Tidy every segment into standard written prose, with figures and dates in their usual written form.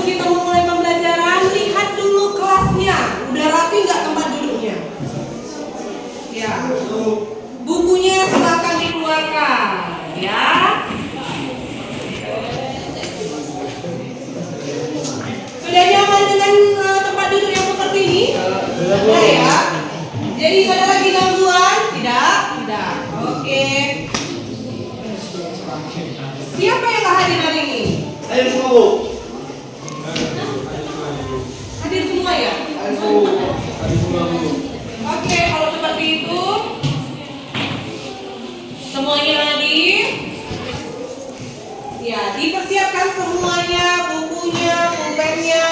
sebelum kita memulai pembelajaran, lihat dulu kelasnya. Udah rapi nggak tempat duduknya? Ya. Bukunya silakan dikeluarkan, ya. Sudah nyaman dengan tempat duduk yang seperti ini? Sudah ya. Jadi ada lagi gangguan? Tidak. Oke. Siapa yang nggak hadir hari ini? Hadir semua, Bu. Hadir semua ya? Hadir semua, Bu. Oke, kalau seperti itu semuanya hadir. Ya, dipersiapkan semuanya, bukunya, pulpennya.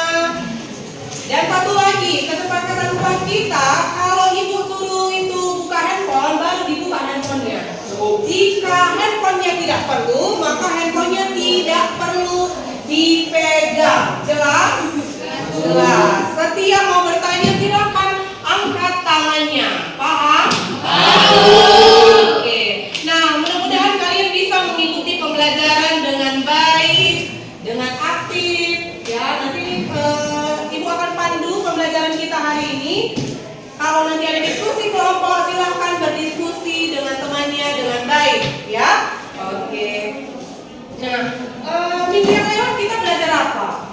Dan satu lagi, kesepakatan kelas kita, kalau ibu suruh itu buka handphone, baru dibuka handphonenya. Jika handphonenya tidak perlu, maka handphonenya tidak perlu dipegang. Jelas? Jelas. Setiap mau bertanya silakan angkat tangannya. Paham? Oke. Nah, mudah-mudahan kalian bisa mengikuti pembelajaran dengan baik, dengan aktif. Ya, nanti ibu akan pandu pembelajaran kita hari ini. Kalau nanti ada diskusi kelompok, silahkan berdiskusi dengan temannya dengan baik, ya. Oke. Nah, minggu yang lewat kita belajar apa?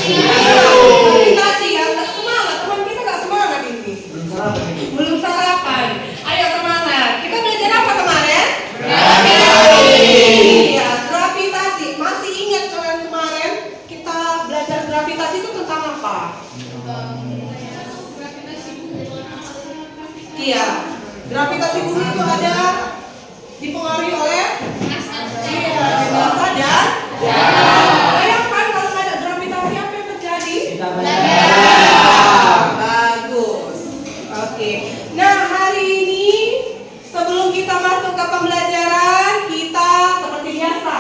Gravitasi ya, nggak semangat. Teman kita nggak semangat ini. Belum sarapan. Ayo semangat. Kita belajar apa kemarin? Gravitasi. Iya, gravitasi. Masih ingat kalian kemarin kita belajar gravitasi itu tentang apa? Iya, gravitasi bumi itu ada dipengaruhi oleh massa dan bayangkan kalau ada gravitasi apa yang terjadi? Bagus. Oke. Nah, hari ini sebelum kita masuk ke pembelajaran, kita seperti biasa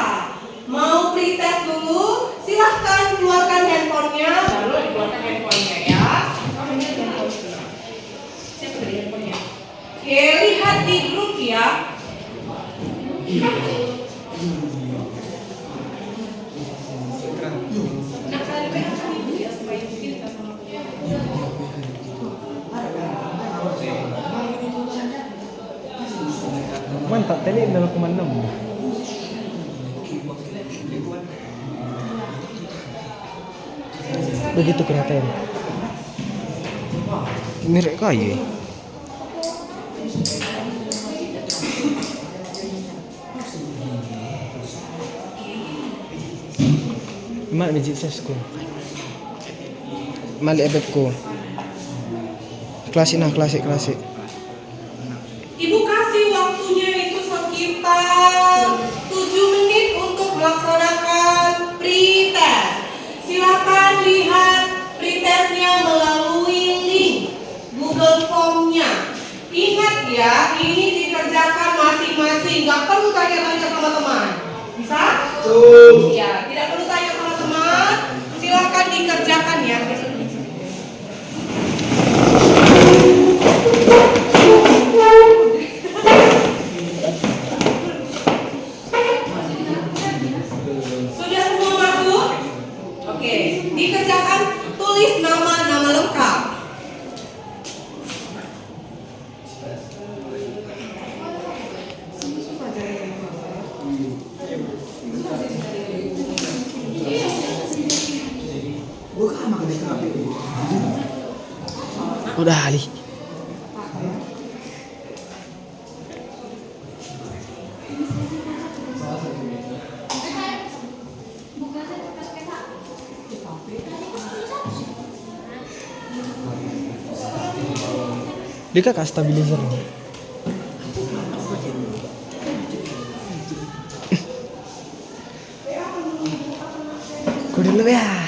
mau pretest dulu. Silahkan keluarkan handphonenya, baru dikeluarkan handphonenya ya. Siapa dari handphonenya? Oke, lihat di grup ya. Nah, kalian pegang itu ya supaya kita sama. Mantap, tadi 0,6. Begitu kelihatan. Mirip kayu. Mak biji sesku. Malik ebebku. Klasik. Ibu kasih waktunya itu sekitar 7 menit untuk melaksanakan pretest. Silakan lihat pretestnya melalui link Google Form-nya. Ingat ya, ini dikerjakan masing-masing. Gak perlu tanya-tanya sama teman. Bisa? Ya, tidak perlu tanya sama teman. Silakan dikerjakan ya. Sudah semua masuk? Oke, dikerjakan, tulis nama lengkap. Udah Ali. Dia kakak stabilizer. Kau dulu ya.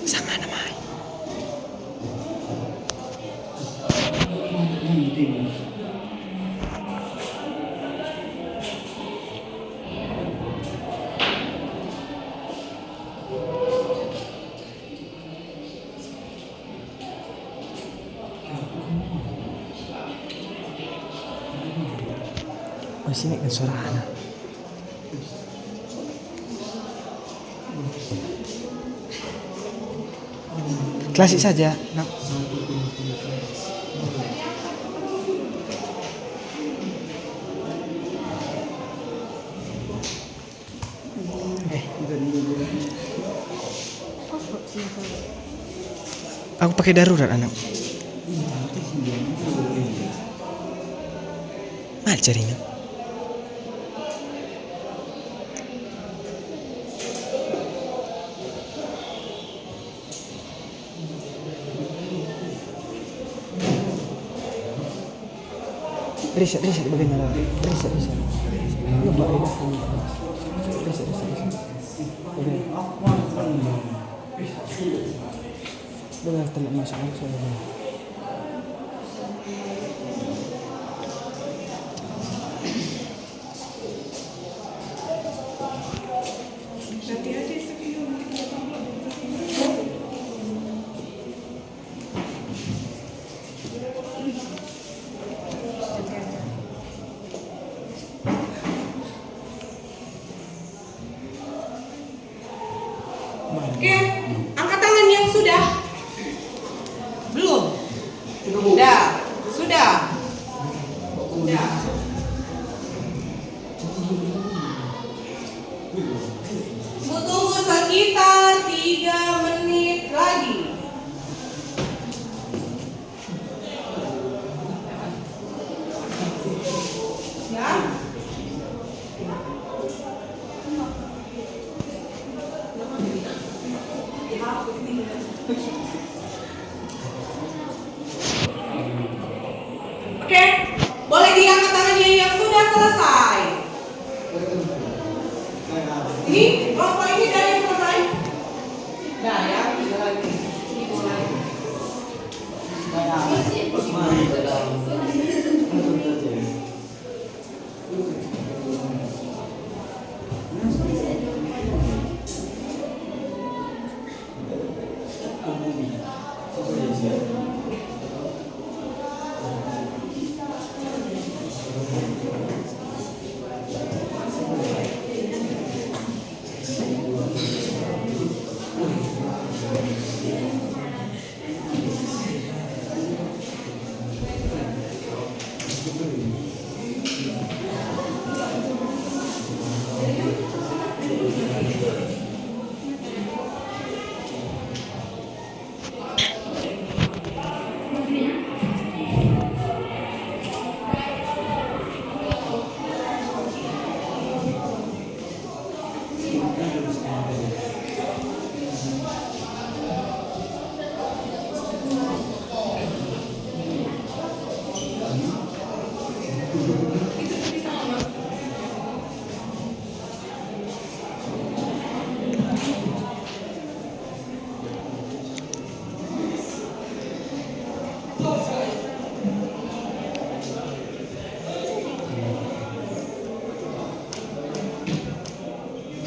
Sama namanya. Oh, sini kan suara anak. Klasik saja, nak. Aku pakai darurat, anak. Mal carinya. Riset bagaimana? Riset. Lupa dah. Riset. Oke. Dengar telah masuk soalnya. Oke, angkat tangan yang sudah. Belum. Sudah. Sudah. Tunggu sekitar 3 menit lagi. Ya. Oke, boleh diangkat tangannya yang sudah selesai. Ini, kelompok ini dari yang selesai. Nah ya, bisa lagi. Ini mulai.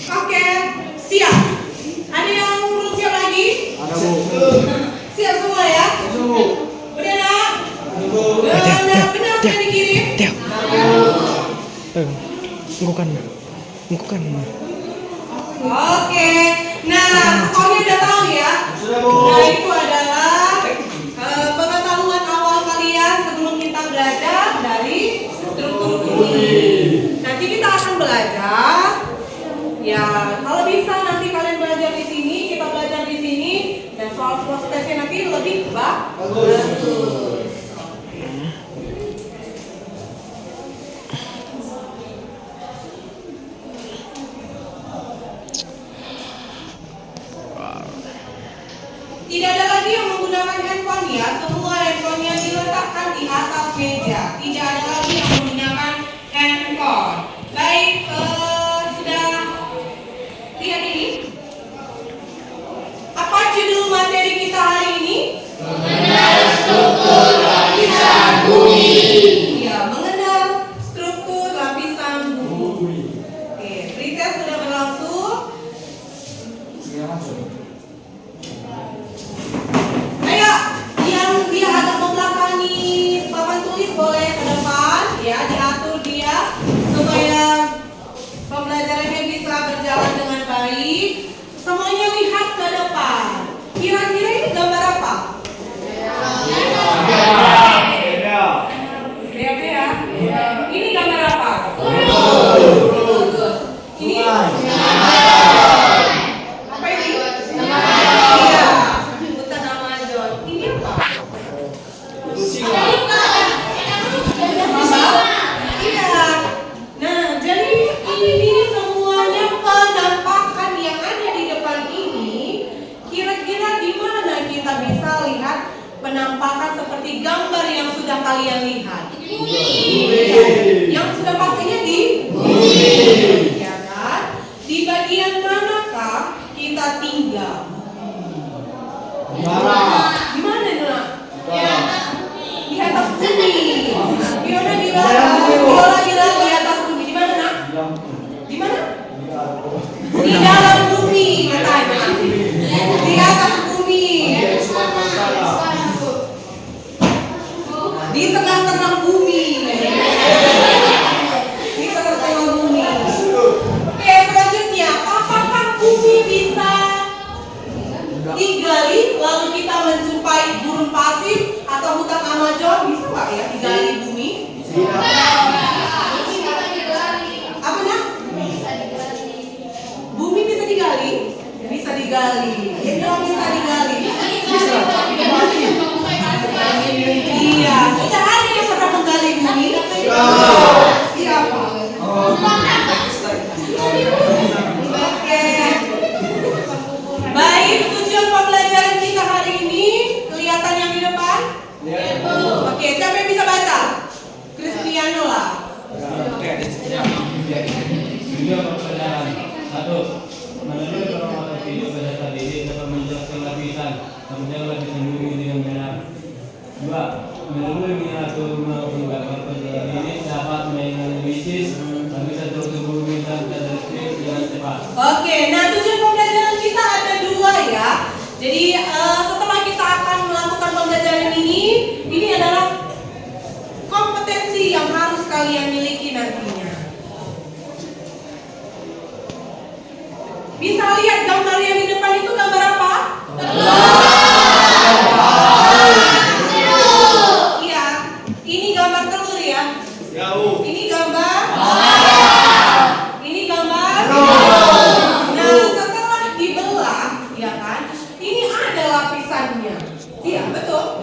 Oke, siap. Ada yang belum siap lagi? Ada, Bu. Siap semua ya? Udah nak? Benar sudah dikirim? Tiap. Bukan. Oke, nah skornya udah tahu ya. Sudah, Bu. Nah itu adalah pengetahuan awal kalian sebelum kita belajar dari struktur ini. Nanti kita akan belajar. Ya, kalau bisa nanti kalian belajar di sini, kita belajar di sini, dan soal prosesnya nanti lebih bagus. Tidak ada lagi yang menggunakan handphone ya, semua handphonenya diletakkan di atas meja. Tidak ada lagi yang menggunakan handphone. Baik, sudah lihat ini. Apa judul Ayo, yang dia agak membelakangi papan tulis boleh ke depan, ya diatur dia supaya pembelajarannya bisa berjalan dengan baik. Semuanya lihat ke depan. Kira-kira ini gambar apa? Beda. Ini gambar apa? Ini apa ini? Iya, hutan Amazon. Ini apa? Iya. Nah, jadi ini semuanya penampakan yang ada di depan ini. Kira-kira di mana kita bisa lihat penampakan seperti gambar yang sudah kalian lihat? Yang sudah pastinya di bumi, ya kan? Di bagian manakah kita tinggal? Di mana itu, Nak? Di atas bumi. Viola bilang di atas bumi. Di mana, Nak? Di mana? Di dalam bumi katanya. Di atas bumi. Di tengah-tengah bumi. Di tengah-tengah bumi. Oke, selanjutnya, apakah bumi bisa digali lalu kita menjumpai gurun pasir atau hutan Amazon? Bisa nggak ya digali bumi? Apa, Nak? Bumi bisa digali? Bisa digali. Dia bilang bisa digali. Iya, sudah ada yang pernah menggali bumi? Siapa? Oke. Baik, tujuan pembelajaran kita hari ini kelihatan yang di depan? Oke, siapa yang bisa baca? Cristiano lah. Satu, melalui perawatan video pada saat ini dapat menjelaskan lapisan, kemudian lapisan bumi dengan benar. Dua, melalui miniatur maupun gambar perjalanan ini dapat menganalisis lapisan struktur bumi dan karakteristik dengan cepat. Oke, nah tujuan pembelajaran kita ada dua ya. Jadi setelah kita akan melakukan pembelajaran ini adalah kompetensi yang harus kalian miliki nantinya. Bisa lihat gambar yang di depan itu gambar apa? Iya, ini gambar telur ya. Ini gambar. Ini gambar. Nah, setelah dibelah, ya kan? Ini ada lapisannya. Iya, betul.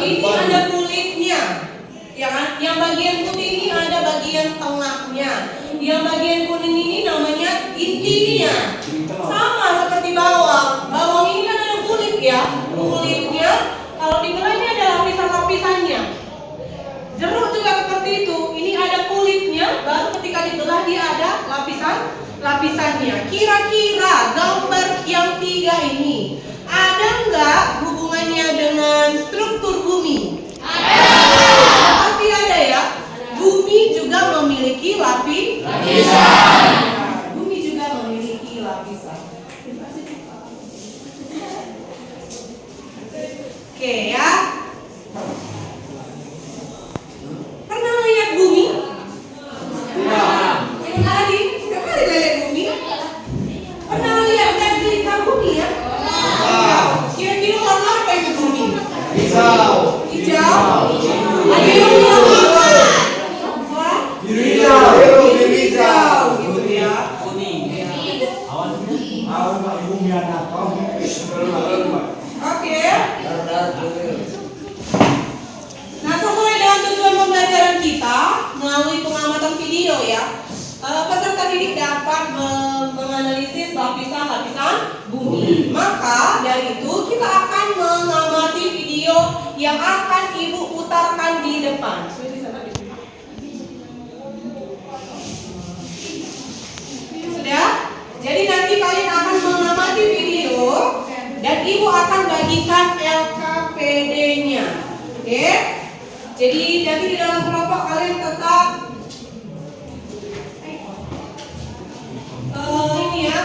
Ini ada kulitnya. Ya kan? Yang bagian putih ini ada bagian tengahnya. Yang bagian kuning ini namanya intinya. Sama seperti bawang. Bawang ini kan ada kulit ya. Kulitnya kalau dibelah ini ada lapisan-lapisannya. Jeruk juga seperti itu. Ini ada kulitnya, baru ketika dibelah dia ada lapisannya. Kira-kira gambar yang tiga ini ada nggak hubungannya dengan struktur bumi? Pasti ada ya. Bumi juga memiliki lapisan. Bumi juga memiliki lapisan. Oke ya. Pernah lihat bumi? Yang tadi, setiap kali lihat bumi. Pernah lihat replika bumi ya? Kira-kira warna apa itu bumi? Hijau. Ada yang bilang apa? Biru hijau gitu ya. Oke. Nah, sesuai dengan tujuan pembelajaran kita melalui pengamatan video ya, peserta didik dapat menganalisis lapisan-lapisan bumi. Maka dari itu kita akan mengamati video yang akan Ibu putarkan di depan. Sudah? Jadi nanti kalian akan mengamati video dan Ibu akan bagikan LKPD-nya. Oke? Jadi nanti di dalam kelompok kalian tetap ini ya,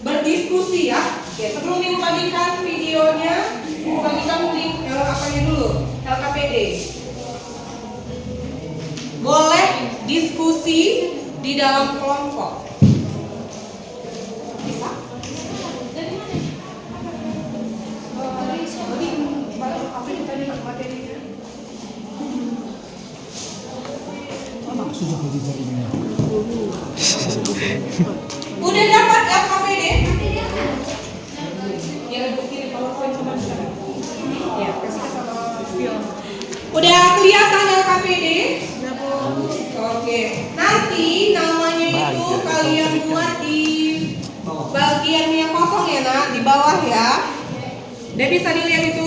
berdiskusi ya. di dalam kelompok. Bisa? Sudah jadi Udah dapat LKPD? Ya, bukti PowerPoint sama sekarang. Ya, kasih ke sama film. Udah kelihatan LKPD? Oke. Nanti namanya itu kalian buat di bagian yang kosong ya, Nak, di bawah ya. Udah bisa dilihat itu?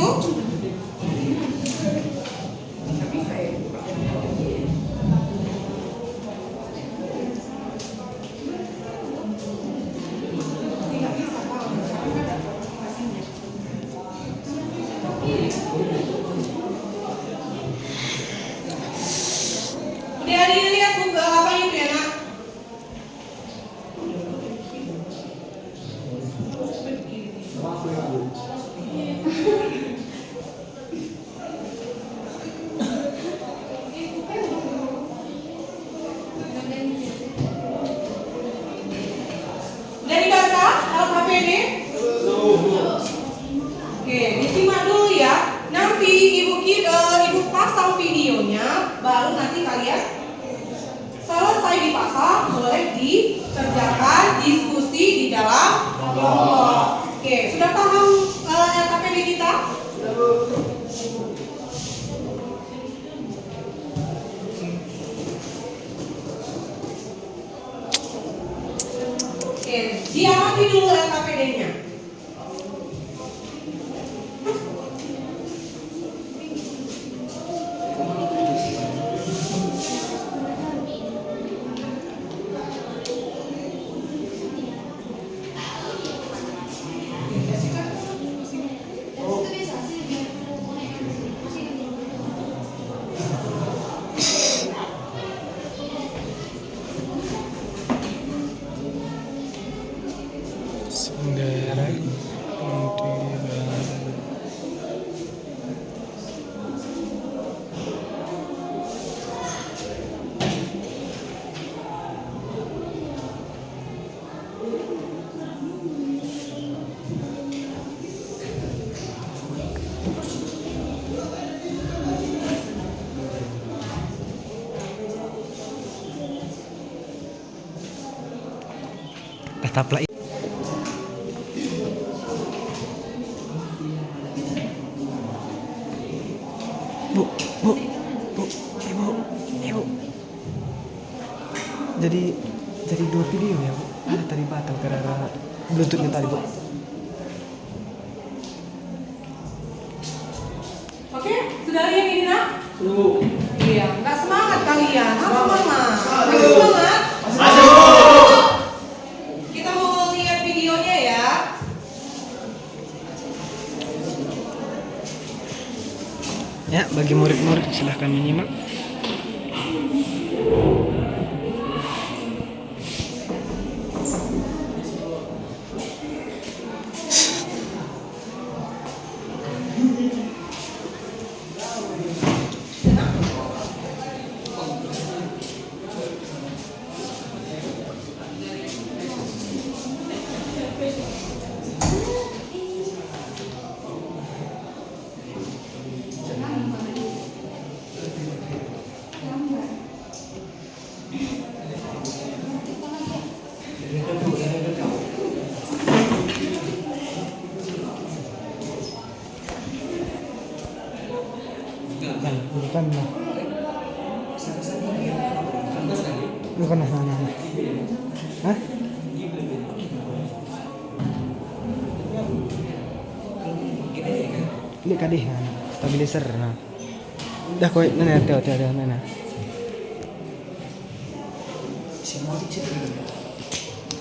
Udah dilihat buku apa itu ya, Nak? Udah dibaca LKPD? Oke, disimak dulu ya. Nanti ibu pasang videonya, baru nanti kalian selesai dipasang boleh dikerjakan diskusi di dalam kelompok. Oke, sudah paham LKPD kita? Oke, diamati dulu LKPD-nya. Sendera tetaplah Bu, Ibu. Jadi dua video ya, Bu. Ada tadi batal karena Bluetoothnya tadi, Bu. Oke, sudah lihat ini, Nak? Iya, nggak semangat kalian. Harus semangat. Masih semangat? Kita mau lihat videonya ya. Ya, bagi murid-murid silahkan menyimak. Bukan lah. Bukan lah sana. Hah? Ini kadih nah, stabilizer nah. Dah kau nana teo nana.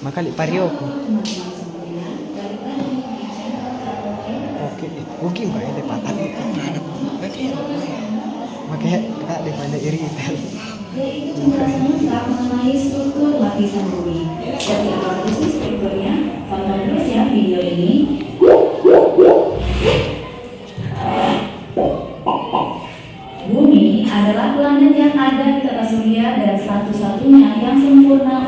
Makali parioko. Oke, mungkin kau ada patah. Makanya kak daripada iritan. Yaitu tentang mengenai struktur lapisan bumi. Seperti apa sih strukturnya? Tonton terus ya video ini. Bumi adalah planet yang ada di tata surya dan satu-satunya yang sempurna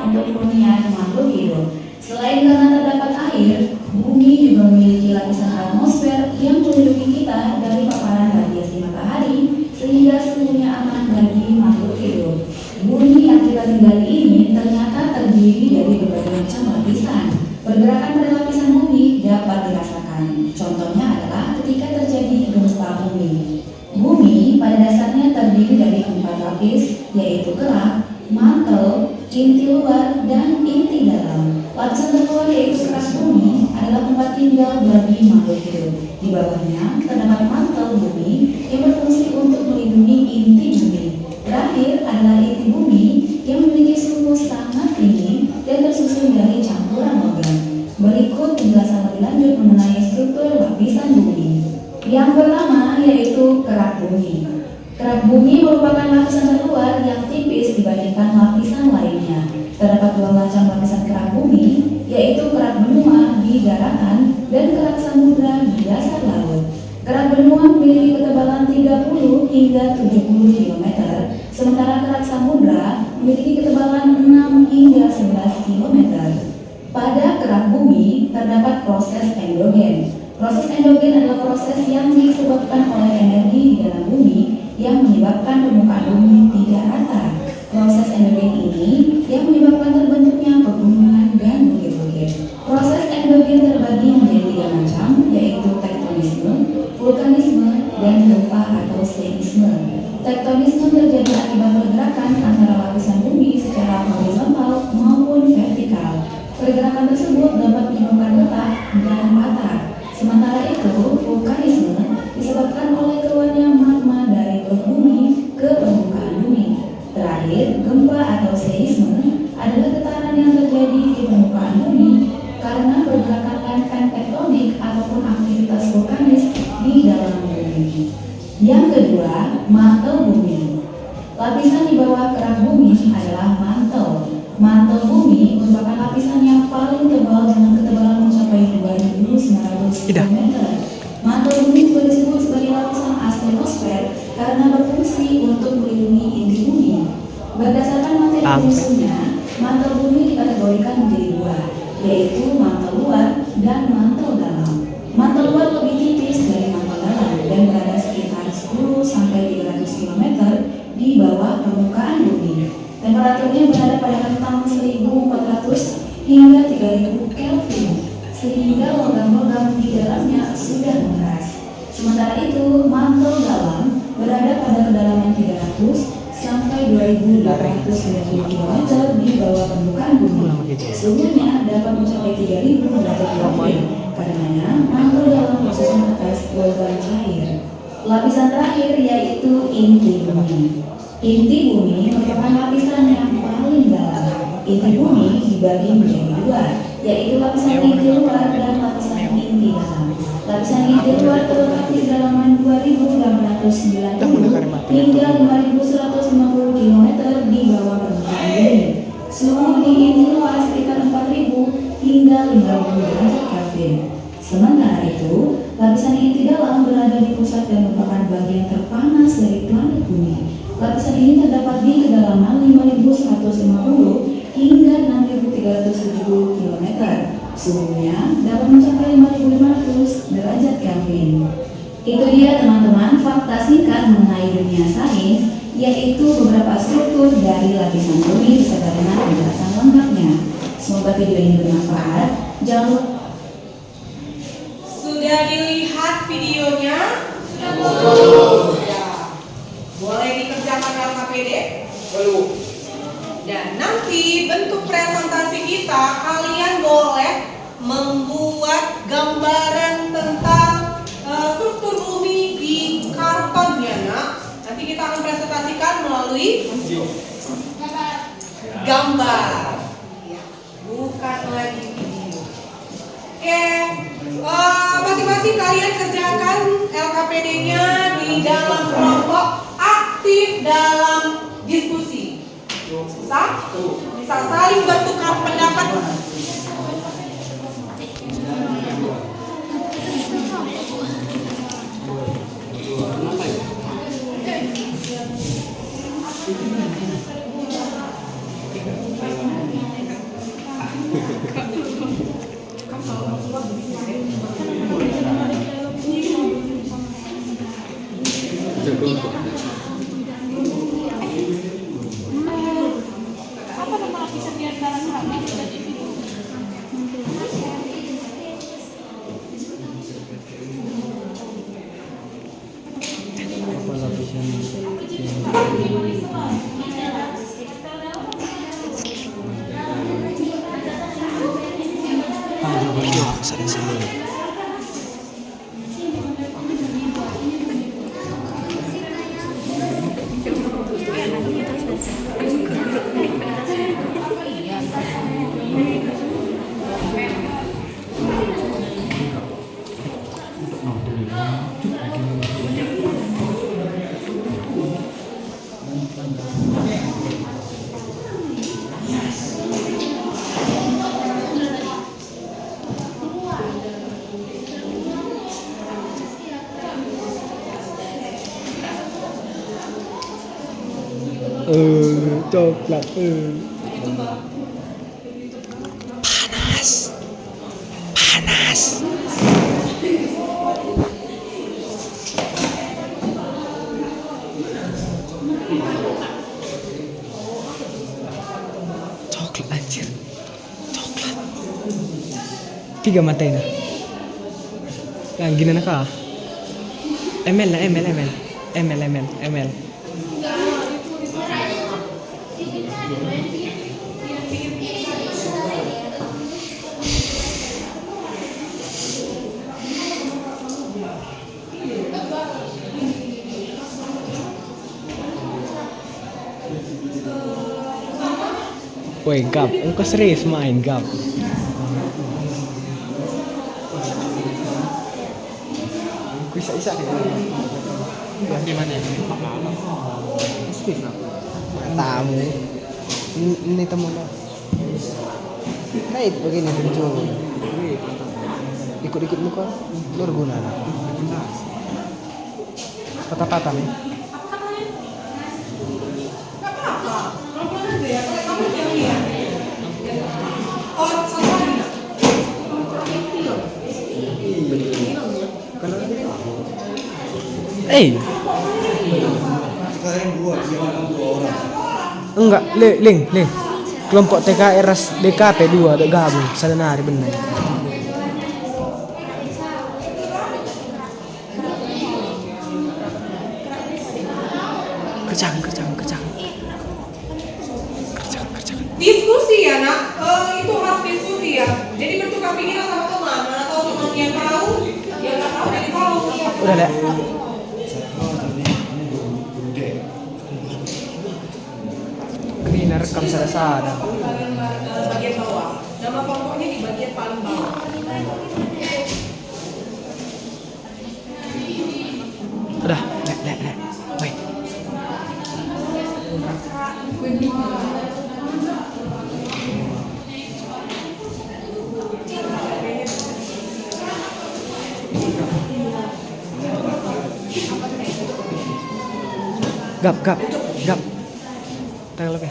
lapisan atmosfer yang melindungi kita dari paparan radiasi matahari sehingga seluruhnya aman bagi makhluk hidup. Bumi yang kita tinggali ini ternyata terdiri dari berbagai macam lapisan. Pergerakan pada lapisan bumi dapat dirasakan. Contohnya adalah ketika terjadi gempa bumi. Bumi pada dasarnya terdiri dari 4 lapis, yaitu kerak, mantel, inti luar, dan inti dalam. Lapisan terluar yaitu kerak bumi adalah tempat tinggal bagi makhluk hidup. Di bawahnya terdapat mantel bumi yang berfungsi untuk melindungi inti bumi. Terakhir adalah inti bumi yang memiliki suhu sangat tinggi dan tersusun dari campuran logam. Berikut penjelasan lebih lanjut mengenai struktur lapisan bumi. Yang pertama yaitu kerak bumi. Kerak bumi merupakan lapisan terluar yang tipis dibandingkan lapisan lainnya. Terdapat 2 macam lapisan kerak bumi, yaitu kerak benua di daratan dan kerak samudra di dasar laut. Kerak benua memiliki ketebalan 30 hingga 70 km, sementara kerak samudra memiliki ketebalan 6 hingga 11 km. Pada kerak bumi terdapat proses endogen. Proses endogen adalah proses yang disebabkan oleh energi di dalam bumi yang menyebabkan permukaan bumi tidak rata. Proses endogen ini yang menyebabkan terbentuknya pegunungan dan bukit-bukit. Proses endogen terbagi menjadi 3 macam, yaitu tektonisme, vulkanisme, dan gempa atau seisme. Tektonisme terjadi akibat pergerakan antara lapisan bumi secara horizontal maupun vertikal. Pergerakan tersebut dapat menyebabkan retak dan patah. Sementara itu, vulkanisme disebabkan oleh keluarnya magma dari perut bumi ke permukaan bumi. Terakhir, gempa atau seisme adalah getaran yang terjadi di permukaan bumi karena pergerakan lempeng tektonik ataupun aktivitas vulkanis di dalam bumi. Yang kedua, mantel bumi. Lapisan di bawah kerak bumi adalah mantel. Mantel bumi merupakan lapisan yang paling tebal dengan ketebalan mencapai 2.900 km. Mantel bumi juga disebut sebagai lapisan astenosfer karena berfungsi untuk melindungi inti bumi. Berdasarkan materi penyusunnya, mantel bumi dikategorikan menjadi 2, yaitu mantel luar dan mantel dalam. Mantel luar lebih tipis dari mantel dalam dan berada sekitar 10-300 km di bawah permukaan bumi. Temperaturnya berada pada rentang 1400 hingga 3000 Kelvin, sehingga logam-logam di dalamnya sudah mengeras. Sementara itu, mantel dalam berada pada kedalaman 300 sampai 2890 km di bawah permukaan bumi. Suhunya dapat mencapai 3000 derajat Kelvin. Karenanya, mantel dalam tersusun atas logam cair. Lapisan terakhir yaitu inti bumi. Inti bumi merupakan lapisan yang paling dalam. Inti bumi dibagi menjadi 2, yaitu lapisan inti luar dan lapisan inti dalam. Lapisan inti luar terletak di kedalaman 2.890 hingga 5.150 km di bawah permukaan bumi. Suhu di inti luar sekitar 4.000 hingga 5.000 derajat Kelvin. Sementara itu, lapisan inti dalam berada di pusat dan merupakan bagian terpanas dari planet bumi. Lapisan ini terdapat di kedalaman 5.150 hingga 6.370 km. Suhunya dapat mencapai 5.500 derajat Kelvin. Itu dia teman-teman fakta singkat mengenai dunia sains, yaitu beberapa struktur dari lapisan bumi beserta dengan penjelasan lengkapnya. Semoga video ini bermanfaat. Jangan lupa. Sudah dilihat videonya? Ya. Boleh dikerjakan LKPD? Belum. Dan nanti bentuk presentasi kita, kalian boleh membuat gambaran tentang struktur bumi di karton ya nak. Nanti kita akan presentasikan melalui gambar, bukan lagi video. Oke, masing-masing kalian kerjakan LKPD-nya di dalam kelompok, aktif dalam diskusi. Bisa saling bertukar pendapat. Apa nama lapisan di antara keramik dan individu? Apa lapisan sering-sering. Coklat. Panas. Coklat anjir. Coklat. 3 mata ini. Yang gini nak ah? ML lah, ML. Woi, Gap, engkau serius main Gap? Bisa deh. Di mana? Tamu. Ini tamu lah. Kait begini muncul. Ikut-ikut muka. Luar guna lah. Patah-patah nih. Enggak, Ling. Kelompok TKRS DKP 2 ada gabung, sadana hari benar. Kerjaan. Diskusi ya nak, itu harus diskusi ya. Jadi bertukar pikiran sama teman, mana tahu teman yang tahu, yang nggak tahu jadi tahu. Udah deh. Green rekam sada. Bagian bawah. Nama kelompoknya di bagian paling bawah. Udah, lek. Wait. Gap. Tangan lebih.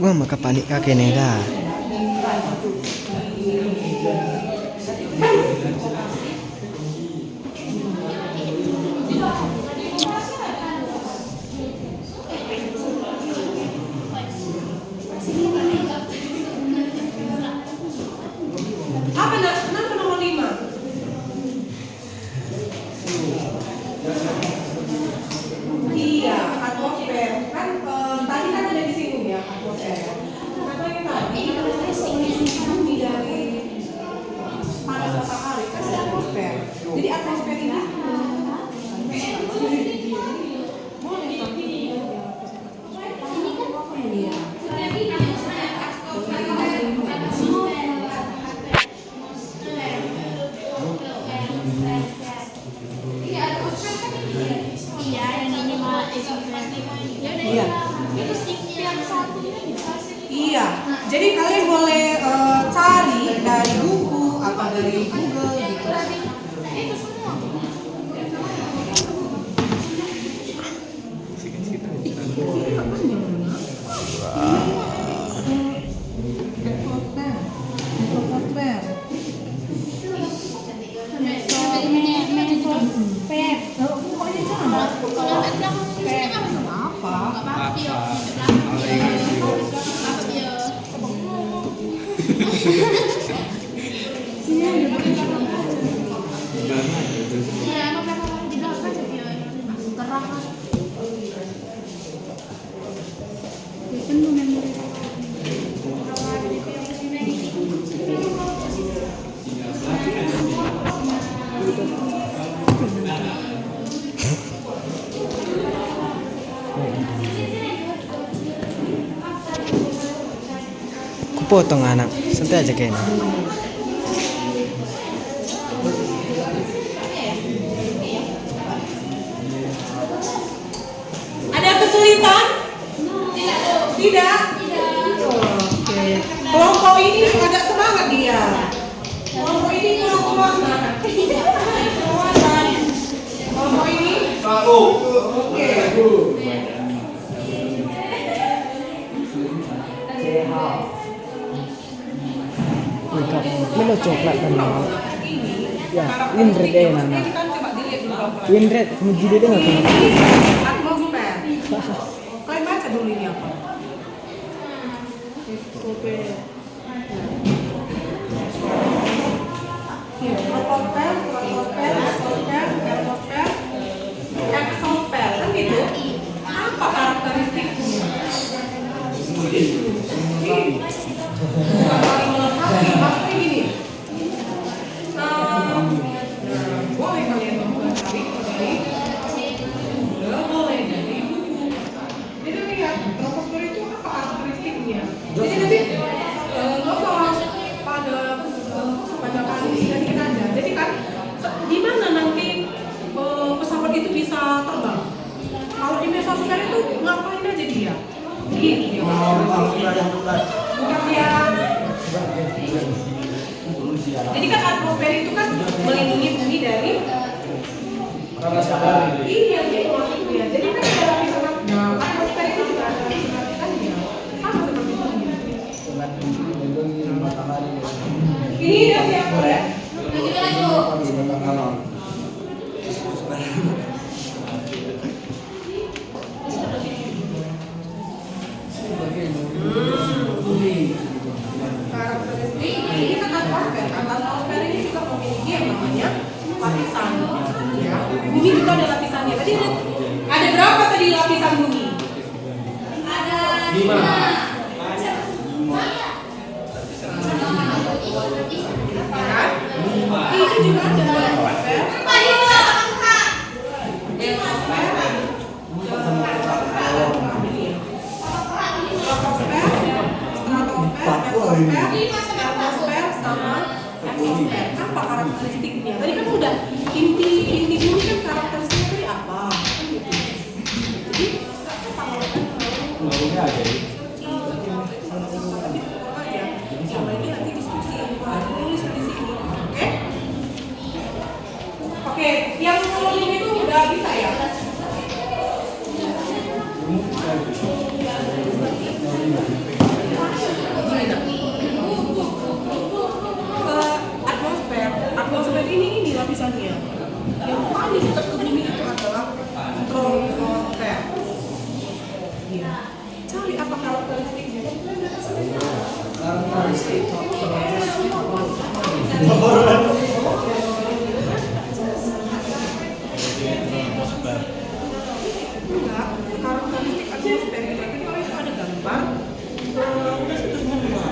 Gua maka panik kakek nih dah. Apa nak? Kenapa nomor 5? Iya, atmosfer kan tadi kan ada disinggung ya atmosfer. Katanya tadi bumi dari panas matahari kan ada atmosfer. Jadi atmosfer ini Iya, jadi kalian boleh cari dari buku atau dari Google gitu. Itu semua. Kupotong anak, santai aja kayaknya. Ada kesulitan? Tidak. Oke. Kelompok ini agak semangat dia. Kelompok ini kurang semangat. Kelompok ini. Oke. Melo coklat kan mau. Ya, Winred deh nana. Winred, muji dia nggak kena. Atmosfer. Kalian baca dulu ini apa? Exosper, kan gitu? Apa karakteristiknya? Maksudnya gini, boleh kalian mempelajari dari boleh dari buku. Jadi lihat troposfer itu apa karakteristiknya. Jadi nanti nggak usah pada baca kali aja. Jadi kan di mana nanti pesawat itu bisa terbang? Kalau di mesosfer itu ngapain aja dia? Gitu dia. Bukan dia. Jadi kan atmosfer itu kan melindungi bumi dari iya gitu maksudnya. Jadi kan ada lapisan atmosfer itu juga ada lapisannya. Sama seperti bumi. Ini udah siap ya? Karakteristik ini kan atmosfer. Atmosfer ini juga memiliki yang namanya lapisan. Ya. Bumi juga ada lapisannya. Tadi ada berapa tadi lapisan bumi? Ada 5. Kan? Itu juga ada atmosfer. Atmosfer sama atmosfer. Apa karakteristiknya? Tadi kan udah inti bumi kan karakteristiknya tadi apa? Kan gitu. Jadi coba ini nanti diskusi tulis di sini. Oke? Oke, yang nulis itu udah bisa ya? Atmosfer ini lapisannya. Yang paling dekat ke bumi itu adalah troposfer. Iya. Cari apa karakteristiknya? Enggak, karakteristik atmosfer itu berarti kalau itu ada gambar udah itu semua.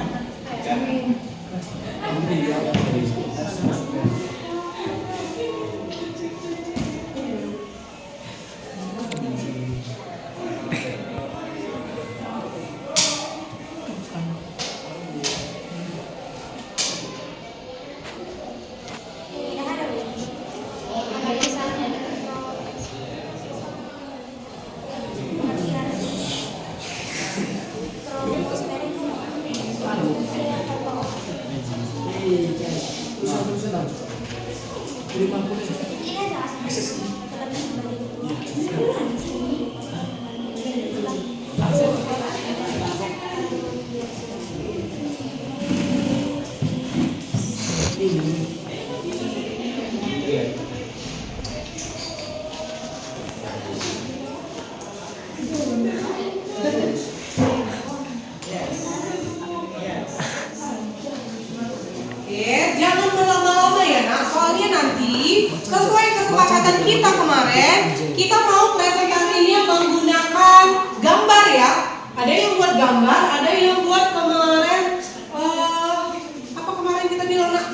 Jangan berlama-lama ya nak, soalnya nanti sesuai kesepakatan kita kemarin, kita mau presentasinya menggunakan gambar ya. Ada yang buat gambar, ada yang buat kemarin apa kemarin kita bilang nak?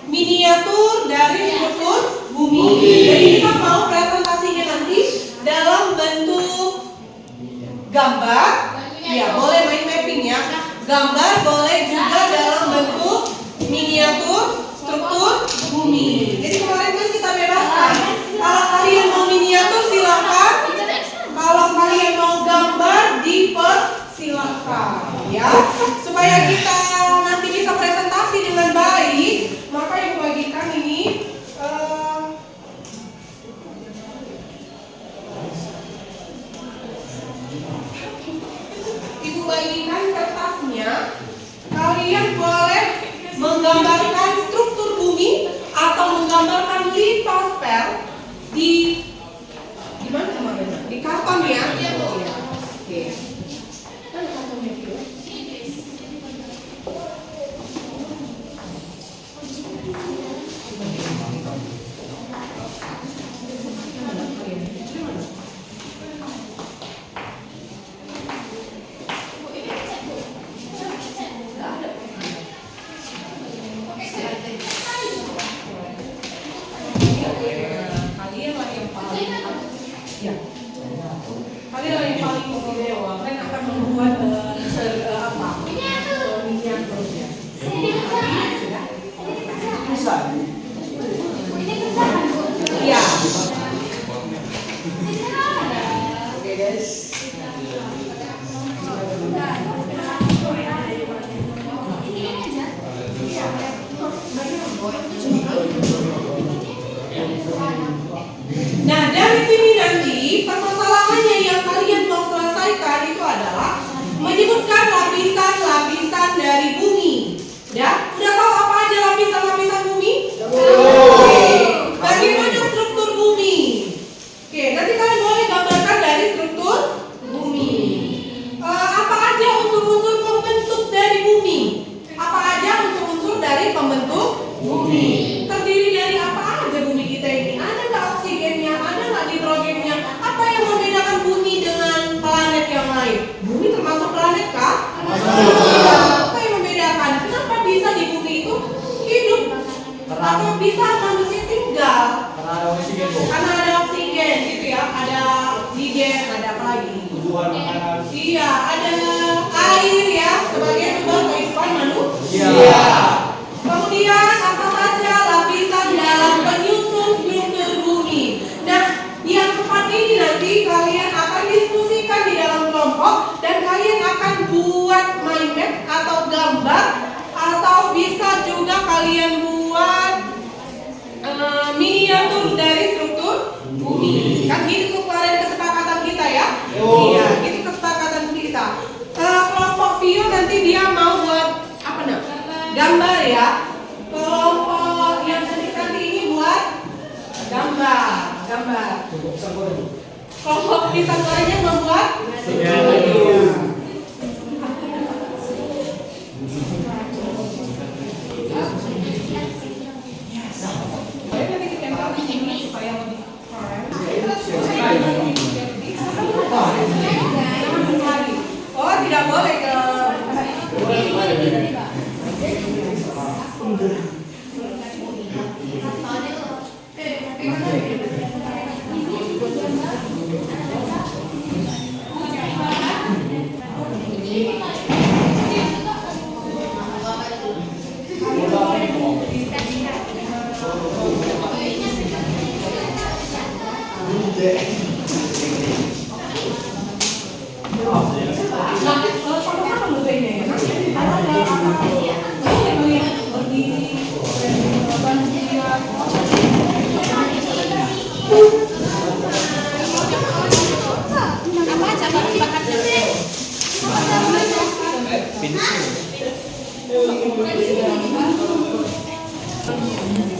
Miniatur dari struktur bumi. Jadi kita mau presentasinya nanti dalam bentuk gambar. Ya boleh main mapping ya. Gambar boleh juga dalam bentuk miniatur struktur bumi. Jadi kemarin kan kita bebaskan. Kalau kalian mau miniatur silakan. Kalau kalian mau gambar dipersilakan ya. Supaya kita nanti bisa presentasi dengan baik, maka yang bagikan ini Ibu bagikan kertasnya. Kalian boleh menggambarkan struktur bumi atau menggambarkan litosfer di mana kemarin? Di karton ya? Iya. Oke. Kan kartonnya itu. Kalian yang paling istimewa kan akan membuat miniatur ya. Ya. Oke guys. Nah dari sini nanti permasalahannya yang kalian mau selesaikan itu adalah menyebutkan lapisan-lapisan dari bumi. Ya, udah tahu apa aja lapisan-lapisan bumi? Oke. Bagaimana struktur bumi? Oke, nanti kalian boleh gambarkan dari struktur bumi. Apa aja unsur-unsur pembentuk dari bumi? Apa aja unsur-unsur dari pembentuk bumi? Terdiri dari apa aja bumi kita ini? Ada nggak oksigennya? Ada nggak nitrogennya? Apa yang membedakan bumi dengan planet yang lain? Bumi termasuk planet kah? Apa yang membedakan? Kenapa bisa di bumi itu hidup? Atau bisa manusia tinggal? Karena ada oksigen gitu ya. Ada oksigen, ada apa lagi? Iya, ada air ya sebagai sumber kehidupan manusia. Kemudian apa saja lapisan dalam penyusun struktur bumi. Nah, yang tepat ini nanti kalian akan diskusikan di dalam kelompok dan kalian akan buat mind map atau gambar atau bisa juga kalian buat miniatur dari struktur bumi. Kan gitu kemarin kesepakatan kita ya? Iya, gitu kesepakatan kita. Kelompok Vio nanti dia mau buat apa nak? Gambar ya. Kelompok yang nanti ini buat gambar. Kelompok pisang gorengnya membuat oh tidak boleh ke berdiri, bahannya deh.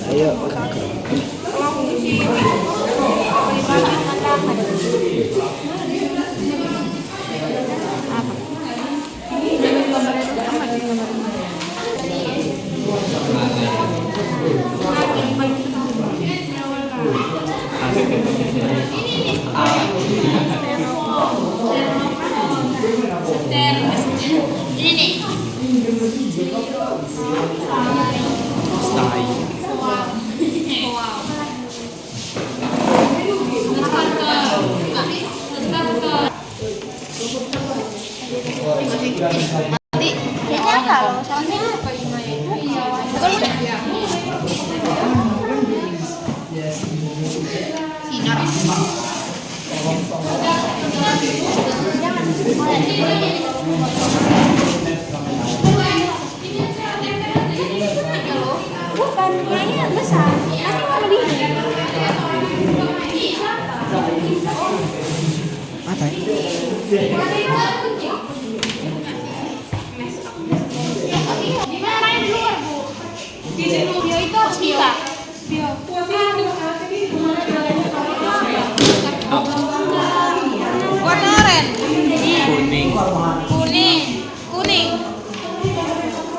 Ayo. Ini nih. Nanti ya kalau soalnya bukan sinar. Bukan, kayaknya besar. Nanti mau lebih. Apa? Dimarahin di luar, Bu. Bio itu harus bisa. Bio. Warna oranye. Kuning, Kuning. Kuning.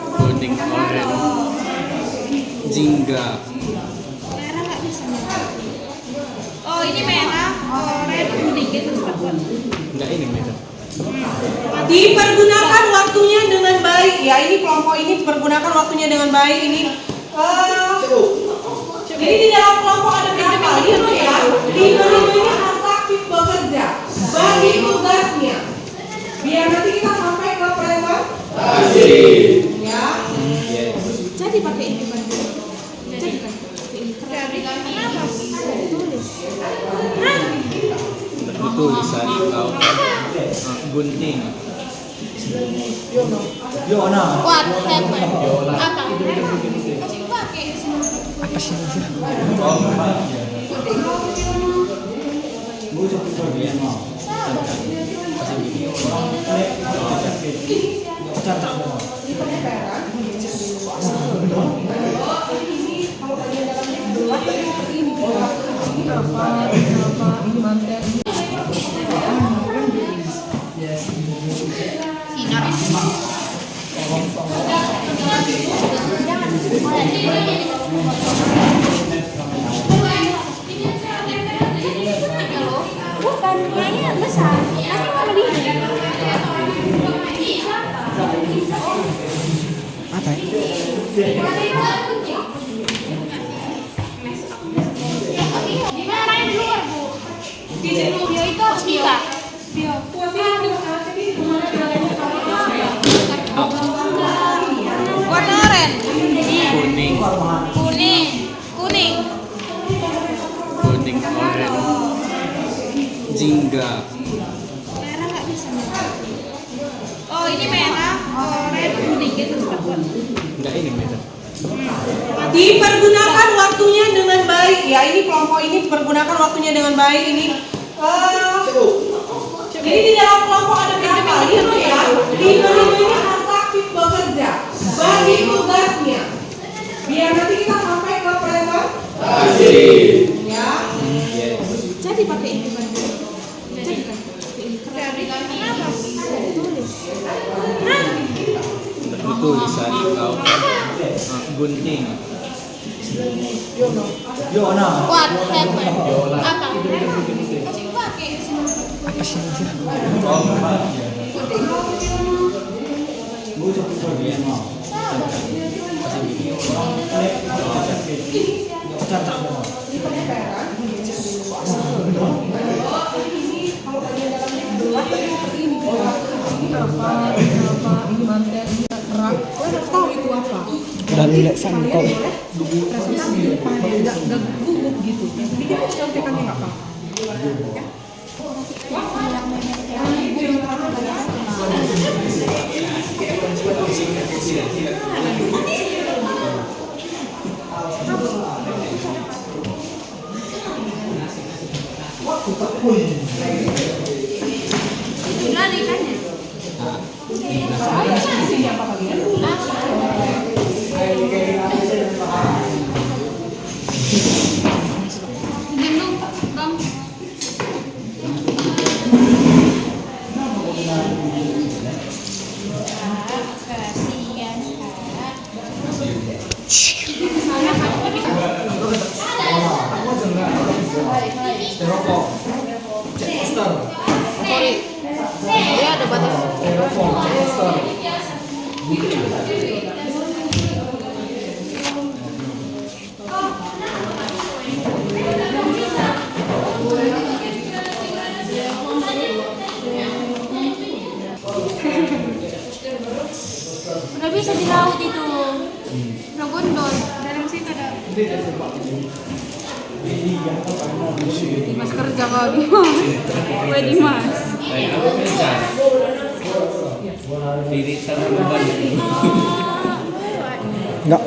kuning, oranye, jingga, Merah nggak bisa. Oh, ini merah, oranye, kuning gitu. enggak ini merah. Dipergunakan waktunya dengan baik. Ya, ini kelompok ini pergunakan waktunya dengan baik. Ini jadi di dalam kelompok ada berapa? Lihat ya. Lima-lima ini harus aktif bekerja bagi tugasnya. Biar nanti kita sampai ke presentasi. Ya. Jadi pakai ini Bang. Jadi kan. Kenapa? Itu tulisan kau gunting. Kuat, hebat. Apa? Masih pakai. Apa sih anjir? Sinar. Bukan, kayaknya besar. Nanti mau lebih. Apa? Dimarahin di luar, Bu. Bio itu harus bisa. Bio. Warna oranye. Kuning, Kuning. Kuning. kuning, oranye, jingga, Merah nggak bisa. Oh, ini merah, oranye, kuning gitu. enggak ini merah. Dipergunakan waktunya dengan baik. Ya, ini kelompok ini pergunakan waktunya dengan baik. Ini jadi di dalam kelompok ada berapa? Lihat ya. Lima-lima ini harus aktif bekerja bagi tugasnya. Biar nanti kita sampai ke presentasi. Ya. Jadi pakai ini Bang. Jadi kan. Kenapa? Itu tulisan kau gunting. Kuat, hebat. Apa? Masih pakai. Apa sih anjir? Udah lihat sama kau. ada ikannya? Nah, Isinya apa kalian? Gendong, Bang. Kasihan. Dia ada batas. Udah bisa di laut itu. Udah gondol. Dalam situ ada. Dimas kerja kau Dimas. Wah Dimas. kayak apa kerja? Diri sama beban. Enggak.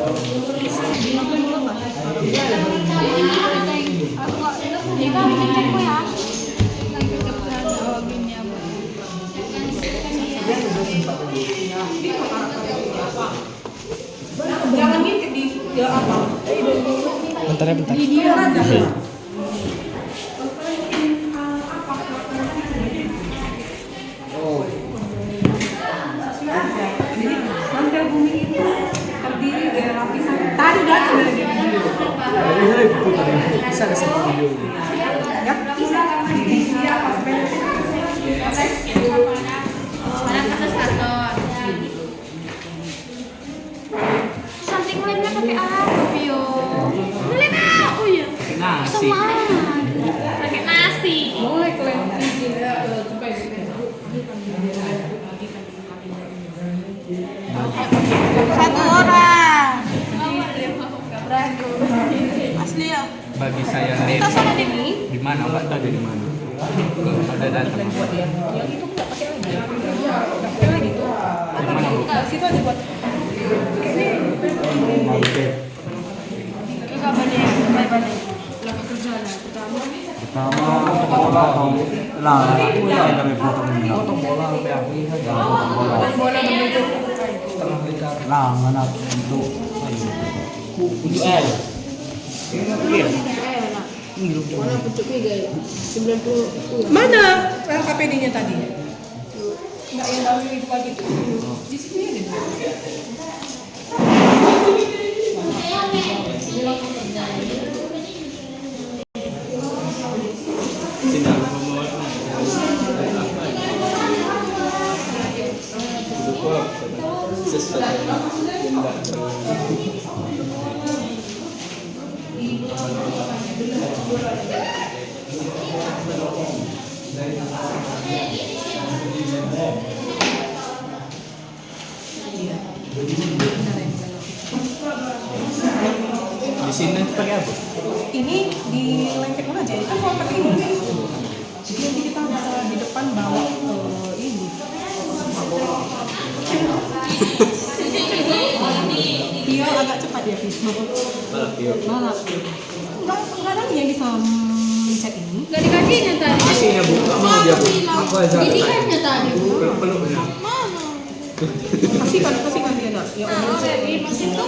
Jangan ngintip di apa? Bentar ya, bentar. Di dia aja. Jadi mantel bumi itu terdiri dari lapisan tadi dan sebenarnya Bisa kasih video ini. ya dia pas Sekarang kertas karton. Something lainnya pakai apa, Pio? Lem oh ya. Nasi. Pakai nasi. mulai kalian Satu orang. Asli ya. Bagi saya Kita Ren, sama ini. di mana Mbak tahu di mana? Ada datang. yang itu nggak pakai lagi tuh Di mana Bu? situ aja buat Kita balik, balik. Lagi kerja lah. bola bentuk Untuk air. Iya. mana KPD-nya tadi nggak yang dalam itu pagi di sini ada Sinar membawa di sini pakai apa? ini di lengketkan aja kan mau pakai ini jadi nanti kita bisa di depan bawa ini Pio agak cepat ya Pio Balap yuk. balap enggak ada yang bisa mencet ini Gak dikasihnya tadi. Kasihnya Bu, kamu aja Bu. Aku aja. Didikannya tadi. Peluknya. Mana? kasihkan dia nak ya Nah, udah masih itu.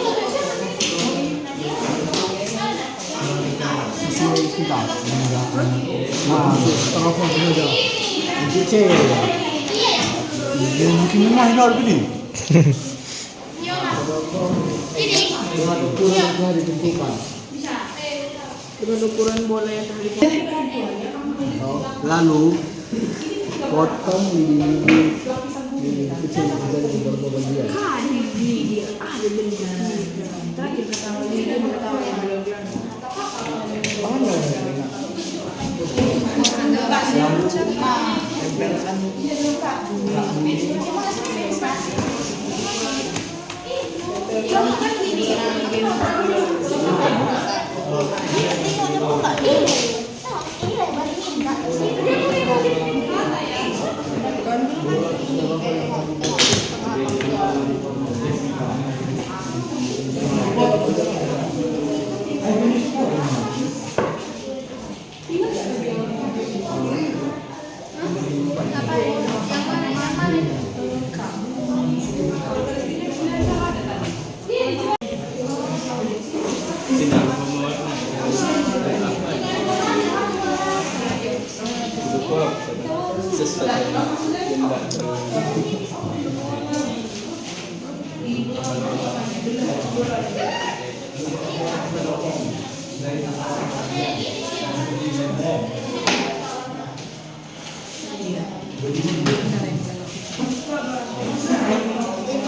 Dengan ukuran bola yang tadi. Lalu potong di kecil menjadi beberapa bagian. Yang mana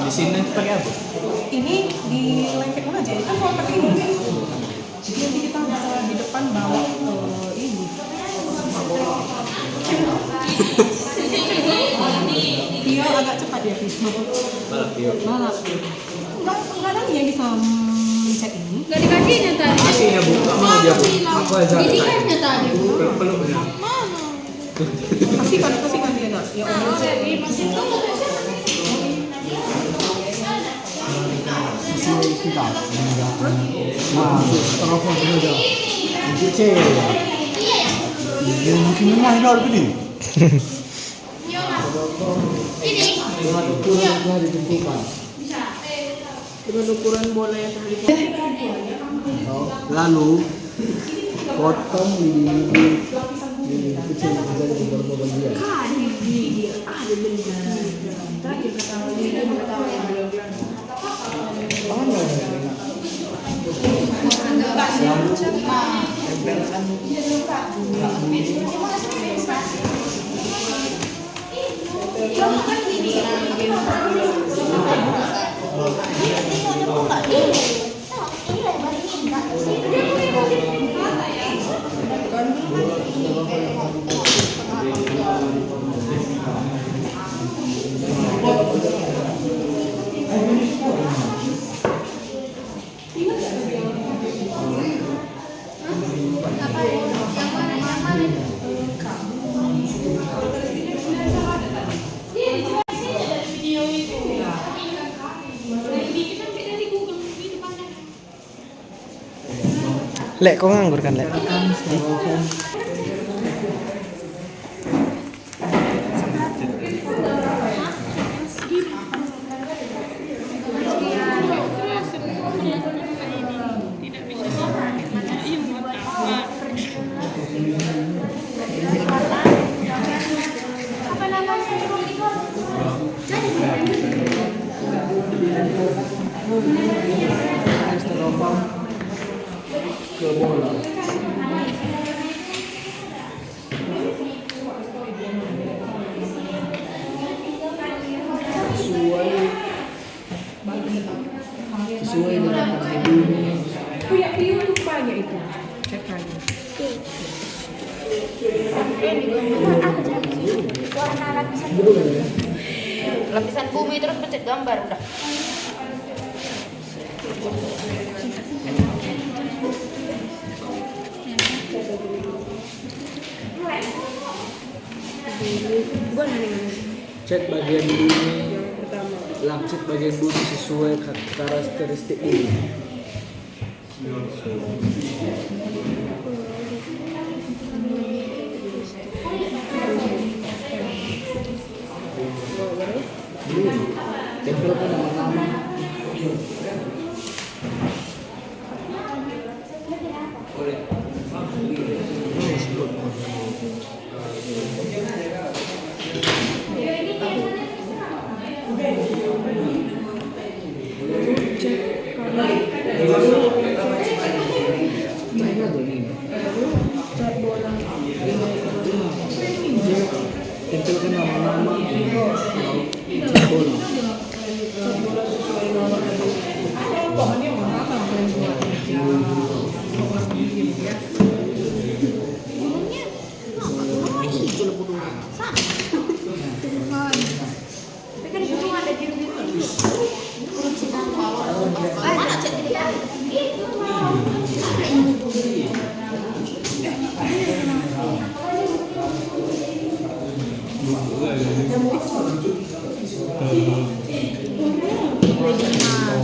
Di sini pakai apa? Ini dilengketin aja, kan kalau pakai ini nanti kita bisa di depan bawa ini. Dia agak cepat ya, Balap dia. balap. Enggak ada yang bisa mencet ini. Gak dikasihnya tadi. Kasihnya buka mau dia bu. Aku aja. Dikasihnya tadi. Peluknya. Mana? Kasihkan dia enggak? Ya Allah. Masih tunggu. Nah, telepon sudah. Cek. Yang mungkin main kalau begini. Ini. Dengan ukuran yang telah ditentukan. Dengan ukuran bola yang telah Lalu potong lidi kecil menjadi beberapa bagian. Lek, kau nganggur kan, Lek? Ke bola. Sesuai dengan bumi. punya lupanya itu cekannya. Warna lapisan bumi terus pencet gambar udah. Cat bagian bumi, cat bagian bumi sesuai karakteristik bumi. Tempelkan nama-nama. Tempelkan nama-nama. Cat bola. Pohonnya mana kalian buat aja.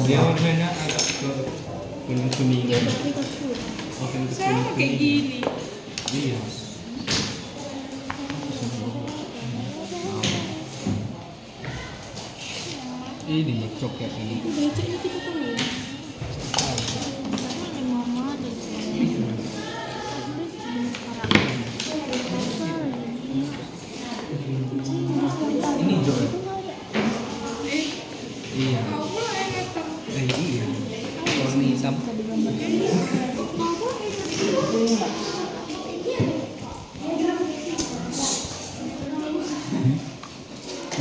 Dia warnanya agak ke kuning-kuning. Saya kayak gini. Iya. Ini coklat ini. Beceknya kita tahu. Mama ada.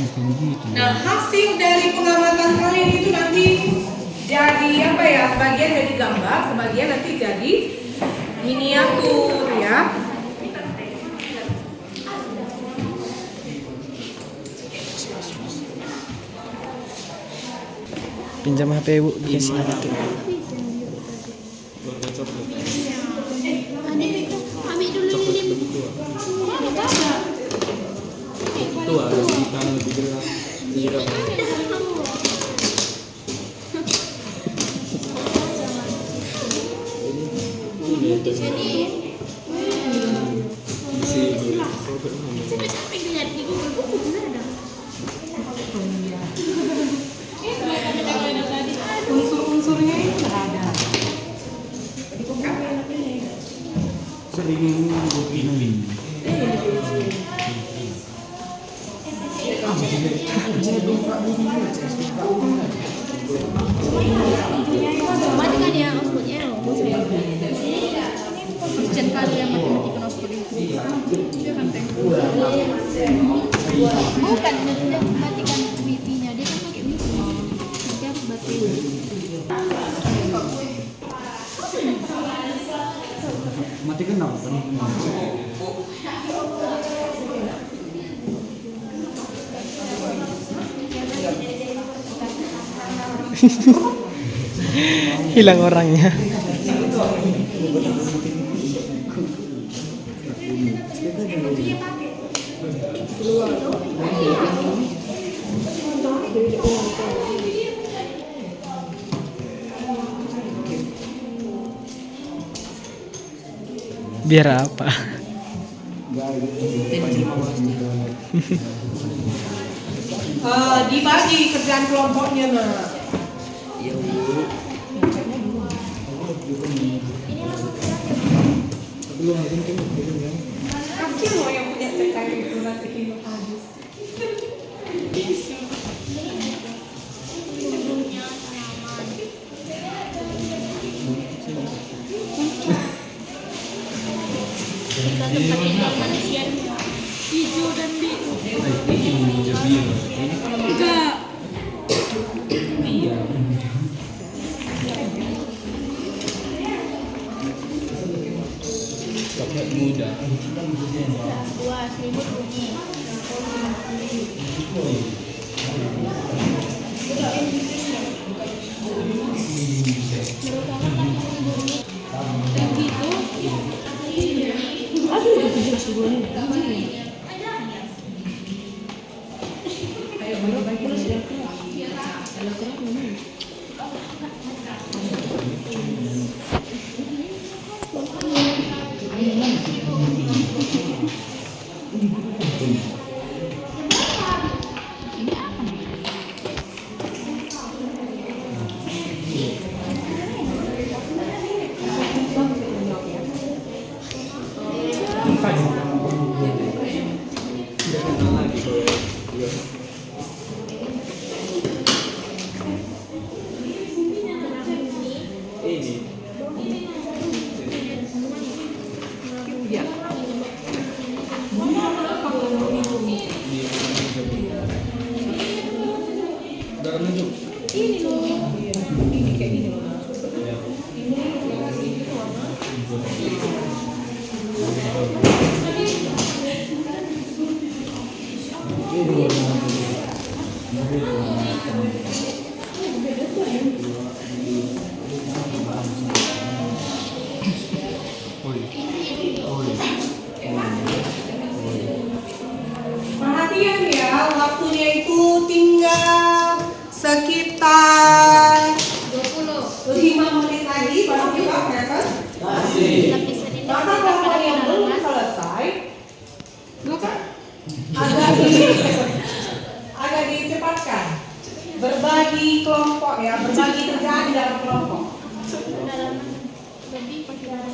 Nah, hasil dari pengamatan kalian itu nanti jadi apa ya? Sebagian jadi gambar, sebagian nanti jadi miniatur ya. Pinjam HP Bu, dikasih nama tuh. Adik itu ambil dulu ini. Apa? Itu ada hitam lebih gelap. Sampai dilihat di Google buku benar ada. Unsur-unsurnya itu nggak ada. Sering begini. Mati kan ya Oxfordnya, sekian kali yang mati-matikan Oxford itu. Dia kan bukan dia matikan wifi-nya, dia kan pakai wifi. Dia harus baterai. Mati kenapa? Hilang orangnya. Biar apa? Dibagi kerjaan kelompoknya nah. Kaki lo yang punya cekai itu nanti itu habis. Hijau dan biru. Enggak. Coklat muda. Wah, selimut bunyi. Perhatian ya, waktunya itu tinggal sekitar 5 menit lagi baru kita prepare. Lapisan ini Maka kalau yang belum selesai, agak dicepatkan. Berbagi kelompok ya, berbagi kerjaan di dalam kelompok. lebih pakai barang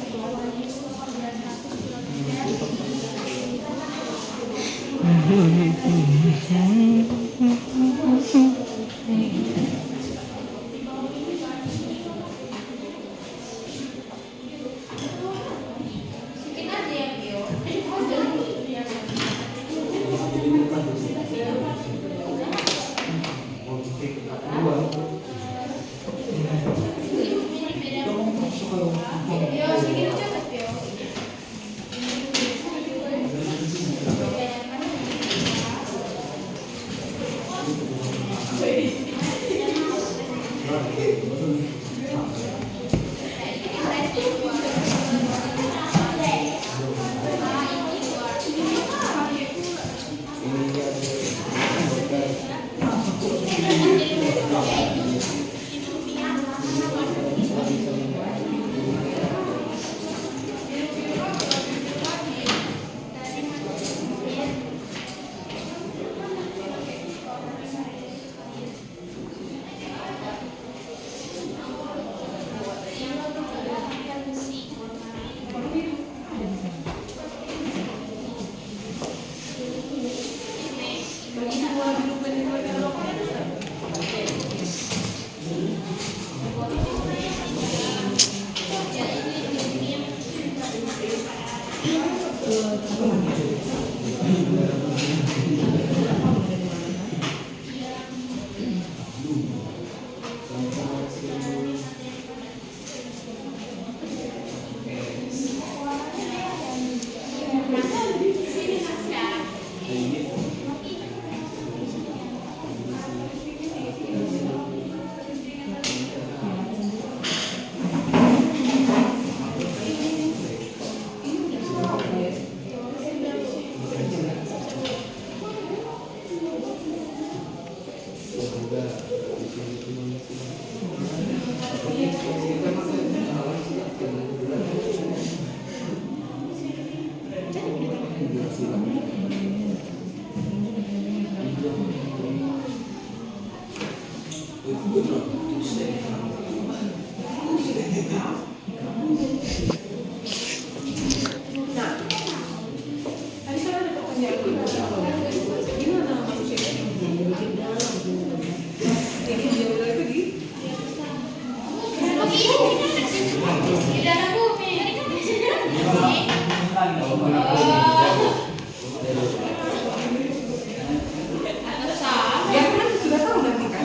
Ya kan sudah tahu nanti kan.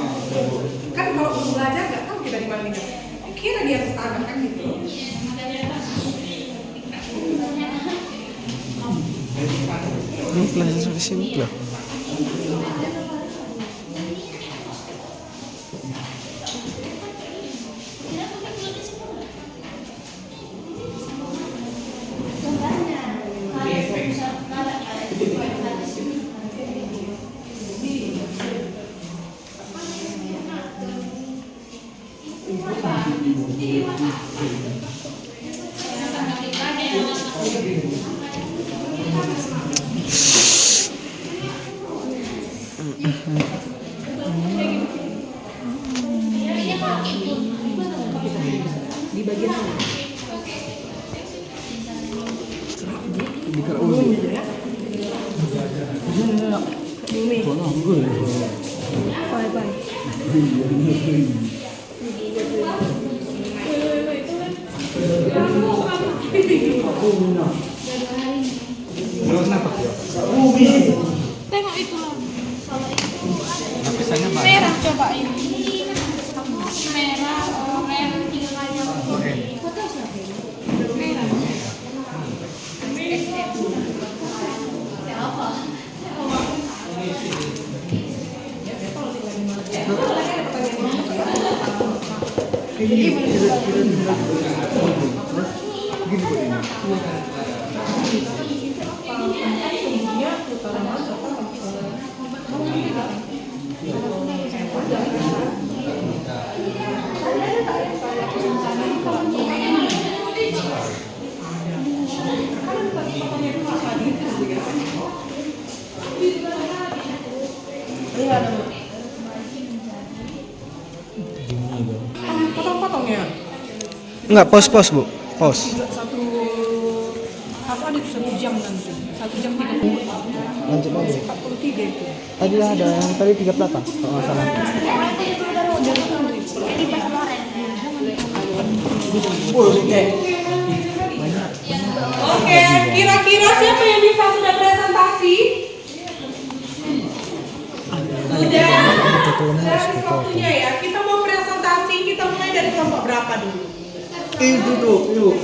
Kan kalau belajar nggak tahu kita di mana nih. Kira di atas tanah kan gitu. Ini pelajaran simple. Tengok itu loh. Merah coba ini. Merah, oranye, merah. Potong-potongnya. Enggak, pos Bu. Pos. Satu apa ada 1 jam nanti. 1 jam 30. Lanjut lagi. 43 itu. Tadi ada yang tadi 3 pelata kalau nggak salah. Oke, kira-kira siapa yang bisa sudah presentasi? Sudah. Dari waktunya ya. Kita mau presentasi, kita mulai dari kelompok berapa dulu? Itu tuh, yuk.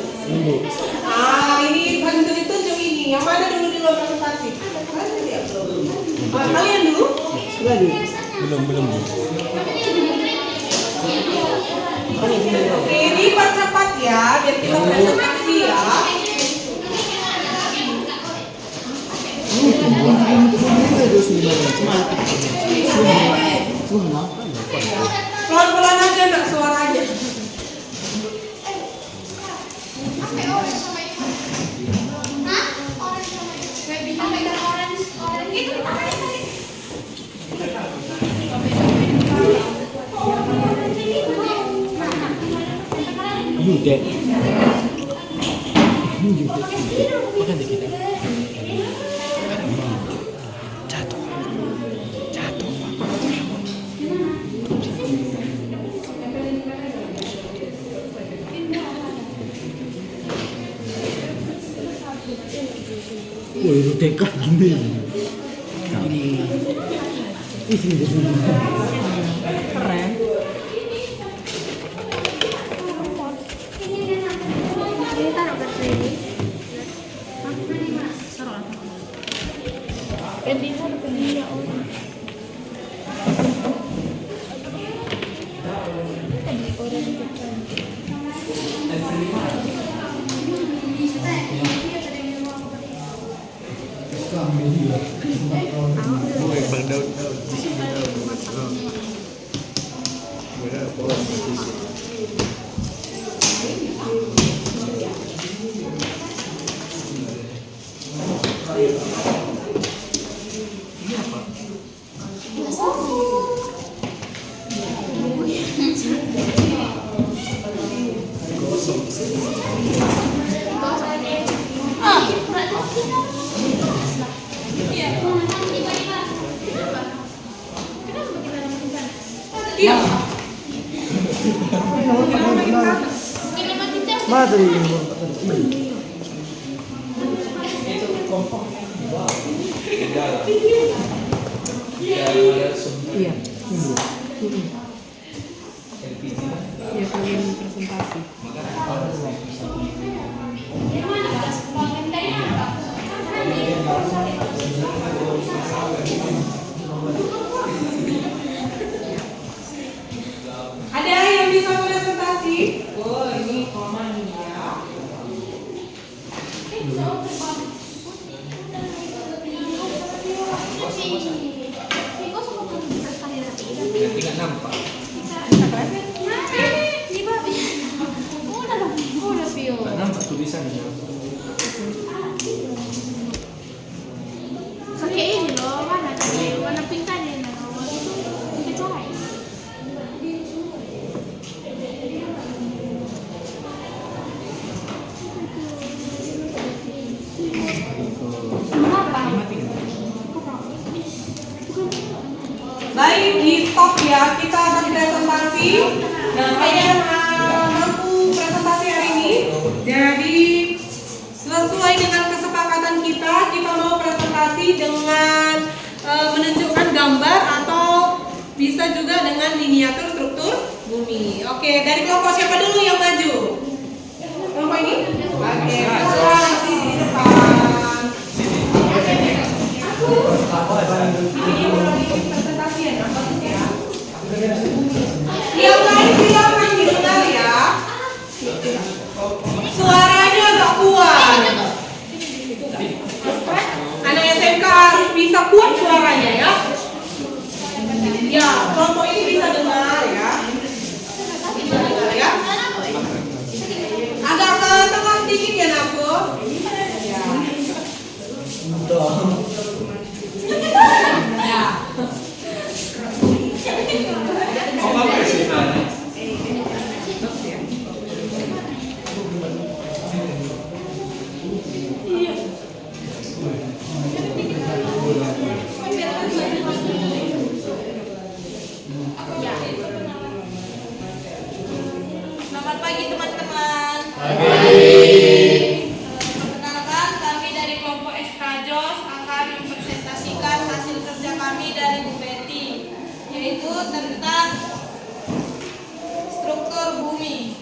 Ini paling ditunjuk ini. Yang mana dulu di luar presentasi? Kalian dulu? Lagi. Belum. Oke, ini cepat ya, biar kita presentasi ya. Pelan-pelan aja, enggak suara aja. Yudet. Woi, dekat gini. Keren. Ini taruh ke sini. Ini taruh ke sini ya Allah. Bang Daud. Iya. Mana tadi? Iya. Ya kalian presentasi. Ada yang bisa presentasi? Oh, ini koma nih ya. Nanti nggak nampak. Nggak nampak tulisannya. Pakai ini loh, mana warna pink tadi, itu cahaya. Baik, di stop ya, kita akan presentasi. Nah, kalian mampu presentasi hari ini. Jadi sesuai dengan kesepakatan kita mau presentasi dengan menunjukkan gambar atau bisa juga dengan miniatur struktur bumi. Oke, dari kelompok siapa dulu yang maju? Kelompok ini? Oke, silakan di depan. Ini presentasi ya, bagus ya. Yang lain silakan didengar ya. Suaranya agak kuat. Anak SMK harus bisa kuat suaranya ya. Ya, kelompok ini bisa dengar ya. Bisa dengar ya. Agak ke tengah sedikit ya, Naku. Ya. Ya. Selamat pagi teman-teman. Perkenalkan, kami dari kelompok Eskajos akan mempresentasikan hasil kerja kami dari Bu Betty, yaitu tentang struktur bumi.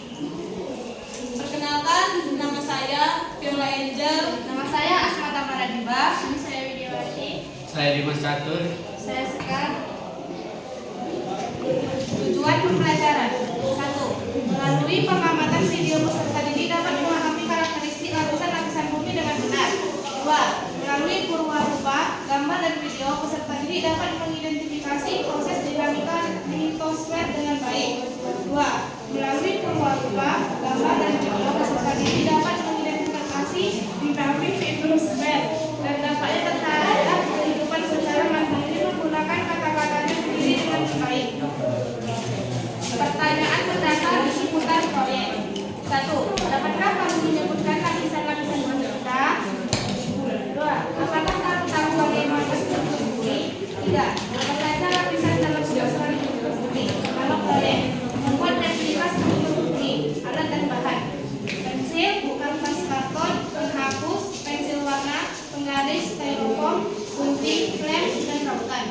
Perkenalkan, nama saya Viola Angel. Nama saya Asmata Paradiba. Ini saya Widiawati. Saya Dimas Catur. Saya Sekar. Melalui pengamatan video peserta didik dapat memahami karakteristik lapisan-lapisan bumi dengan benar. 2. Melalui purwarupa, gambar dan video, peserta didik dapat mengidentifikasi proses dinamika litosfer dengan baik. 2. Melalui purwarupa, gambar dan video, peserta didik dapat mengidentifikasi dinamik litosfer dan dampaknya terhadap kehidupan secara mandiri menggunakan kata-katanya sendiri dengan baik. Pertanyaan berdasar seputar proyek. 1. Dapatkah kamu menyebutkan lapisan-lapisan kita? 2. Apakah kamu tahu bagaimana struktur bumi? 3. Apa saja lapisan dalam struktur bumi? Kalau proyek, membuat replika struktur bumi, alat dan bahan. Pensil, kanvas karton, penghapus, pensil warna, penggaris, styrofoam, gunting, lem, dan rautan.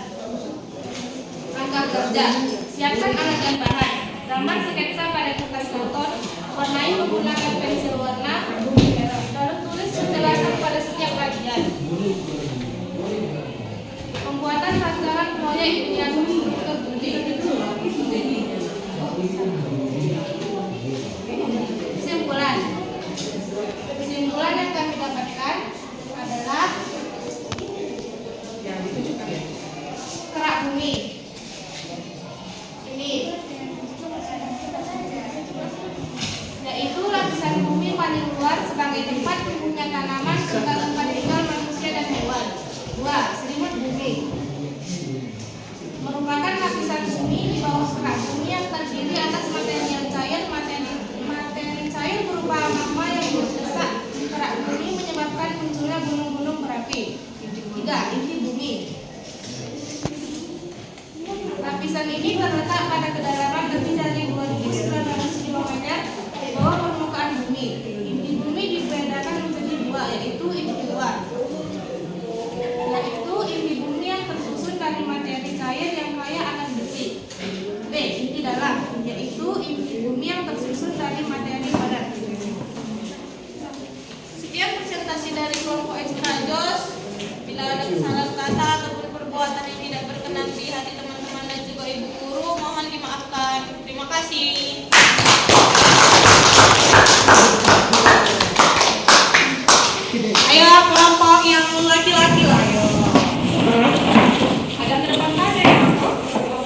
Langkah kerja. Siapkan alat dan bahan. Gambar sketsa pada kertas karton, warnai menggunakan pensil warna, lalu tulis penjelasan pada setiap bagian. Pembuatan rancangan proyek yang struktur bumi. Kesimpulan. Kesimpulan yang kami dapatkan adalah kerak bumi. Ini yaitu lapisan bumi paling luar sebagai tempat tumbuhnya tanaman serta tempat tinggal manusia dan hewan. 2. Selimut bumi merupakan lapisan bumi di bawah kerak bumi yang terdiri atas materi yang cair. Materi cair berupa magma yang berdesak di kerak bumi menyebabkan munculnya gunung-gunung berapi. 3. Inti bumi. Lapisan ini terletak pada kedalaman lebih dari 2.900 km di bawah permukaan bumi. Inti bumi dibedakan menjadi 2, yaitu inti luar, yaitu inti bumi yang tersusun dari materi cair yang kaya akan besi. B. Inti dalam, yaitu inti bumi yang tersusun dari materi padat. Sekian presentasi dari kelompok ekstra JOS. Bila ada kesalahan kata ataupun perbuatan yang tidak berkenan di hati teman-teman dan juga ibu guru, mohon dimaafkan. Terima kasih. Ayo kelompok yang laki-laki lah. Ayo. Ada ke depan aja ya.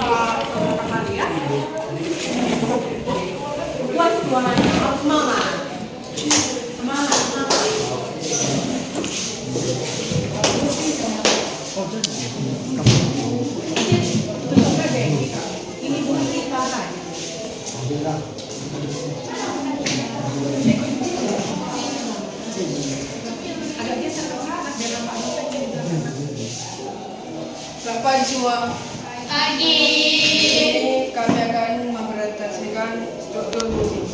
Salah kali ya. Buat semangat. Ini bukan kita kan. Selamat pagi semua. Pagi. Ini kami akan mempresentasikan struktur bumi.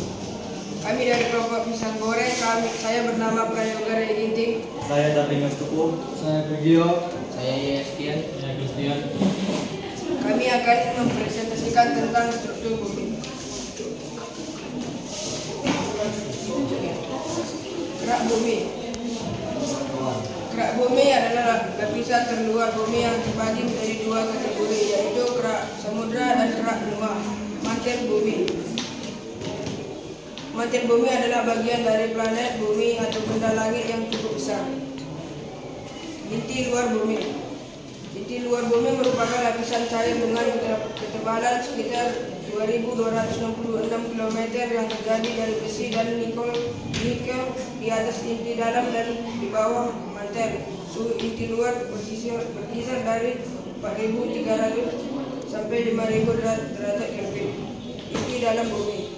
Kami dari kelompok pisang goreng. Saya bernama Prayoga Ray Ginting. Saya Darlingas Tuku. Saya Bergio. Saya Yeskian. Saya Christian. Kami akan mempresentasikan tentang struktur bumi. Kerak bumi. Kerak bumi adalah lapisan terluar bumi yang terbagi menjadi 2 kategori, yaitu kerak samudra dan kerak benua. Mantel bumi. Mantel bumi adalah bagian dari planet bumi atau benda langit yang cukup besar. Inti luar bumi. Inti luar bumi merupakan lapisan cair dengan ketebalan sekitar 2.266 km yang terjadi dari besi dan nikel di atas inti dalam dan di bawah mantel. Suhu inti luar berkisar dari 4.300 sampai 5.000 derajat Kelvin. Inti dalam bumi.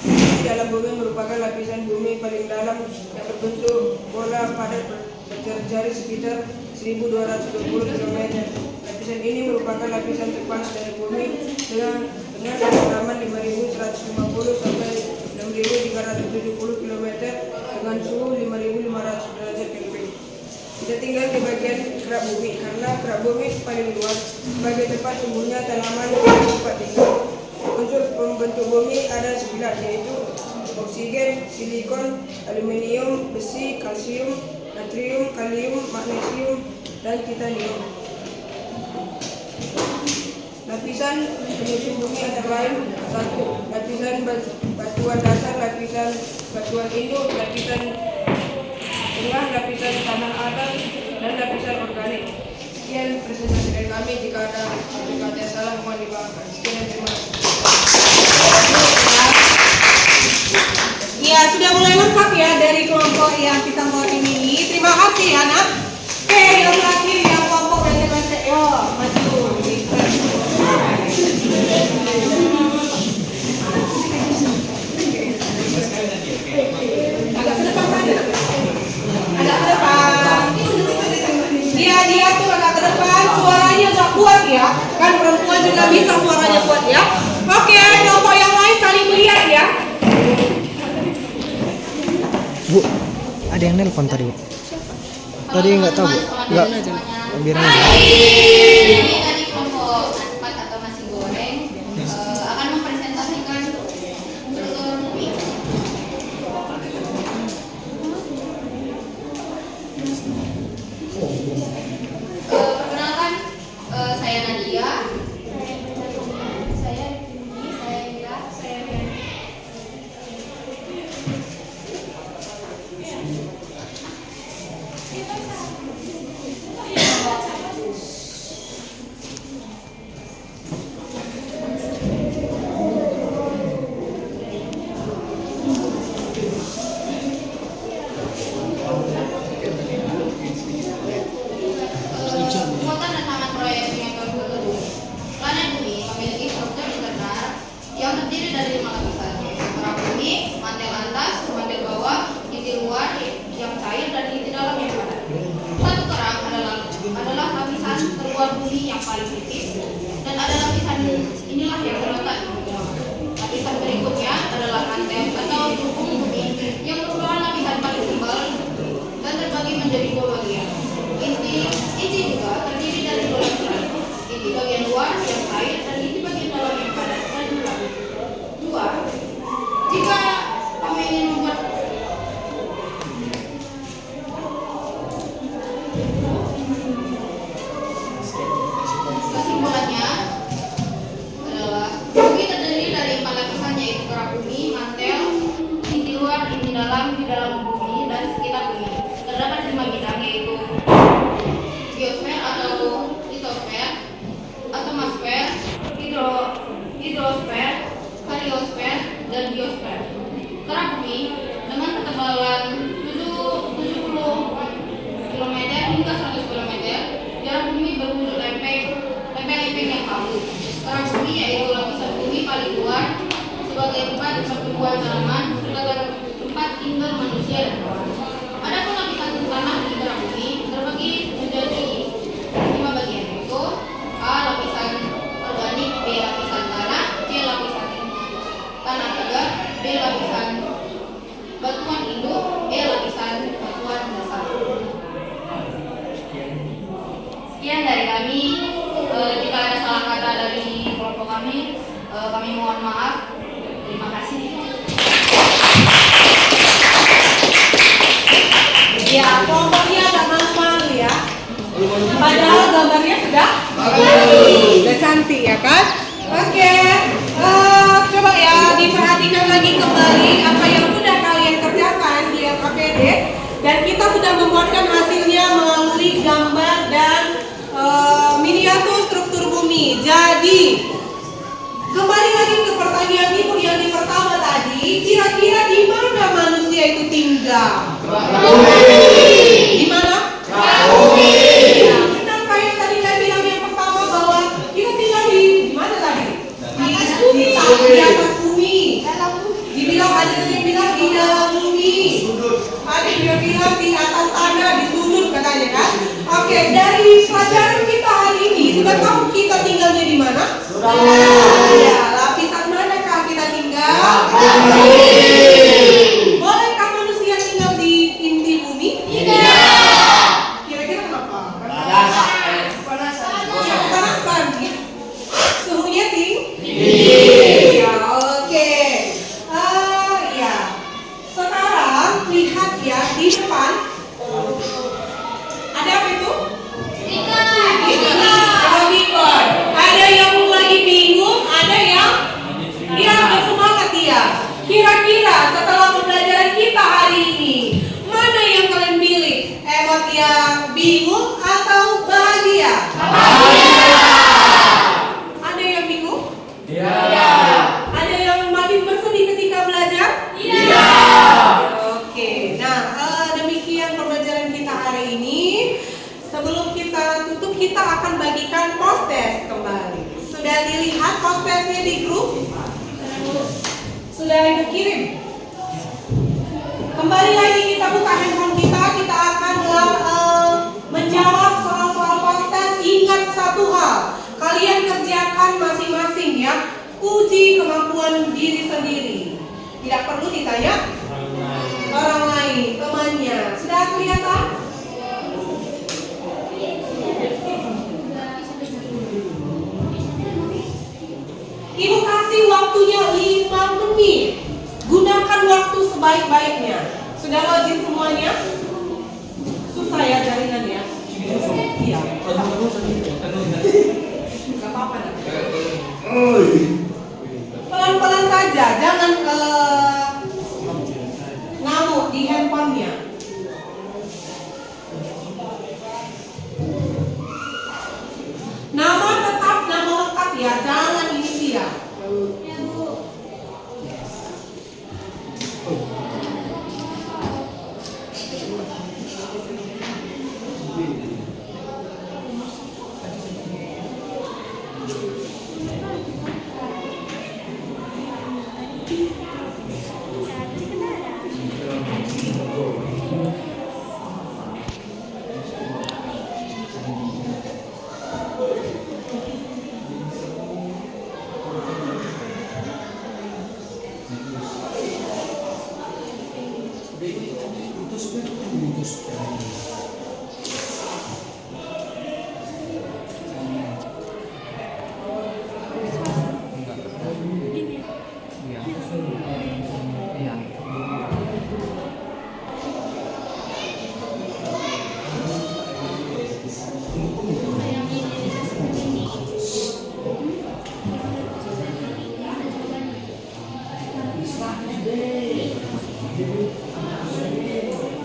Inti dalam bumi merupakan lapisan bumi paling dalam yang berbentuk bola padat berjari sekitar 1.220 km. Lapisan ini merupakan lapisan terpanas dari bumi dengan kedalaman 5.150 sampai 6.370 km dengan suhu 5.500 derajat Kelvin. Kita tinggal di bagian kerak bumi karena kerak bumi paling luas sebagai tempat tumbuhnya tanaman dan tempat tinggal. Unsur pembentuk bumi ada 9, yaitu oksigen, silikon, aluminium, besi, kalsium, natrium, kalium, magnesium, dan titanium. Lapisan penyusun bumi antara lain: 1. Lapisan batuan dasar, lapisan batuan induk, lapisan tengah, lapisan tanah atas, dan lapisan organik. Sekian presentasi dari kami. Jika ada yang salah mohon dimaafkan. Sekian dan terima kasih. Ya, sudah mulai lengkap ya dari kelompok yang pisang goreng ini. Terima kasih anak. Oke, yang terakhir yang kelompok BTMC. Yo, maju. Agak ke depan saja. Agak ke depan. Dia tuh agak ke depan. Suaranya agak kuat ya. Kan perempuan juga bisa suaranya kuat ya. Oke, kelompok yang lain saling melihat ya. Bu, ada yang nelpon tadi, Bu. Tadi nggak tahu, Bu. Nggak, biar aja. Ini dari kelompok aspat atau nasi goreng akan mempresentasikan struktur bumi. Perkenalkan, saya Nadia. Saya Rifki, saya Ira, saya Riani. Muatan dan taman proyek penyegaran bumi. Planet bumi memiliki struktur internal yang terdiri dari 5 lapisan, yaitu kerak bumi, mantel atas, mantel bawah, inti luar yang cair, dan inti dalam yang padat. Satu kerak adalah lapisan terluar bumi yang paling tipis, dan ada lapisan inilah yang terletak di bawah. Lapisan berikutnya adalah mantel atau dukung bumi yang merupakan lapisan paling tebal dan terbagi menjadi 2 bagian. Inti juga terdiri dari 2 lapisan, inti bagian luar yang cair dan inti bagian dalam yang padat dan bulat. 2. Jika kamu ingin membuat kesimpulannya adalah bumi terdiri dari 4 lapisan, yaitu kerak bumi, mantel, inti luar, inti dalam, di dalam bumi, dan sekitar bumi. Terdapat 5 bidang, yaitu biosfer atau litosfer, atmosfer, hidrosfer, heliosfer, dan biosfer. Kerak bumi dengan ketebalan 70 km hingga 100 km, jarak bumi berwujud lempeng-lempeng yang kaku. Kerak bumi yaitu lapisan bumi paling luar sebagai tempat pertumbuhan tanaman serta tempat tinggal manusia dan hewan. Adapun lapisan tanah di kerak bumi terbagi menjadi 5 bagian, yaitu A. Lapisan organik, B. Lapisan tanah, C. Lapisan tanah tegar, D. Lapisan batuan induk, E. Lapisan batuan dasar. Sekian dari kami. Jika ada salah kata dari kelompok kami mohon maaf. Terima kasih. Ya, kelompoknya agak malu-malu ya. Padahal gambarnya sudah cantik ya kan? Oke, coba ya diperhatikan lagi kembali apa yang sudah kalian kerjakan di LKPD, dan kita sudah membuatkan hasilnya melalui gambar dan miniatur struktur bumi. Jadi kembali lagi ke pertanyaan ibu yang di pertama tadi, kira-kira di mana manusia itu tinggal? Di mana? Ya, benar kayak tadi saya bilang yang pertama bahwa kita tinggal di mana tadi? Di atas bumi. Dibilang ada yang bilang di dalam bumi. Ada yang bilang di atas tanah, di sudut katanya kan? Oke, dari pelajaran kita hari ini sudah tahu kita tinggalnya di mana? Ya, lapisan manakah kita tinggal? Bolehkah manusia tinggal di inti bumi? Tidak. Kira-kira kenapa? Panasan. Suhunya tinggi. Ya, oke. Ya. Sekarang lihat ya di depan. Ada apa itu? Ikan. Ada yang lagi bingung. pretestnya di grup? Sudah Ibu kirim? Kembali lagi kita buka handphone kita akan menjawab soal-soal post-test. Ingat satu hal, kalian kerjakan masing-masing ya. Uji kemampuan diri sendiri. Tidak perlu ditanya orang lain, temannya. Sudah kelihatan? Ibu kasih waktunya 5 menit. Gunakan waktu sebaik-baiknya. Sudah login semuanya? Susah ya jaringannya? Iya. Gak apa-apa. Pelan-pelan saja, jangan ngamuk di handphonenya. Nama tetap nama lengkap ya, jangan inisial.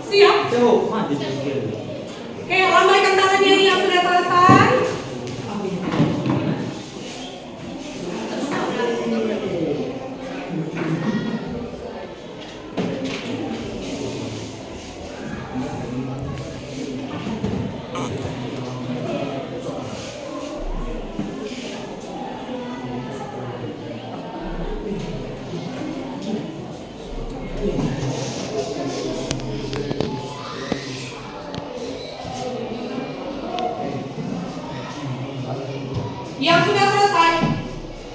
Siap? Oke, lambaikan tangannya yang sudah selesai.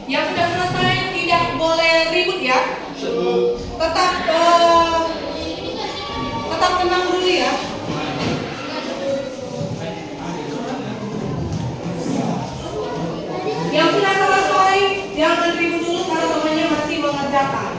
Yang sudah selesai tidak boleh ribut ya. Tetap tenang dulu ya. Yang sudah selesai jangan ribut dulu karena temannya masih mengerjakan.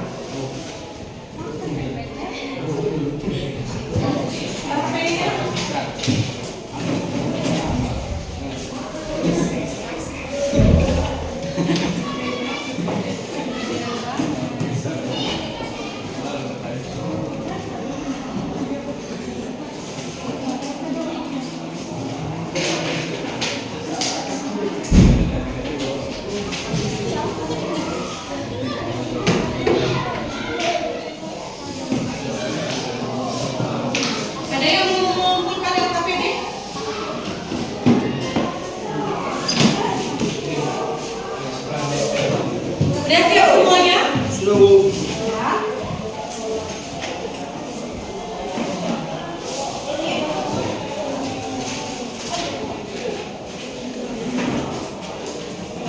Udah siap semuanya? Sudah, Bu. Ya.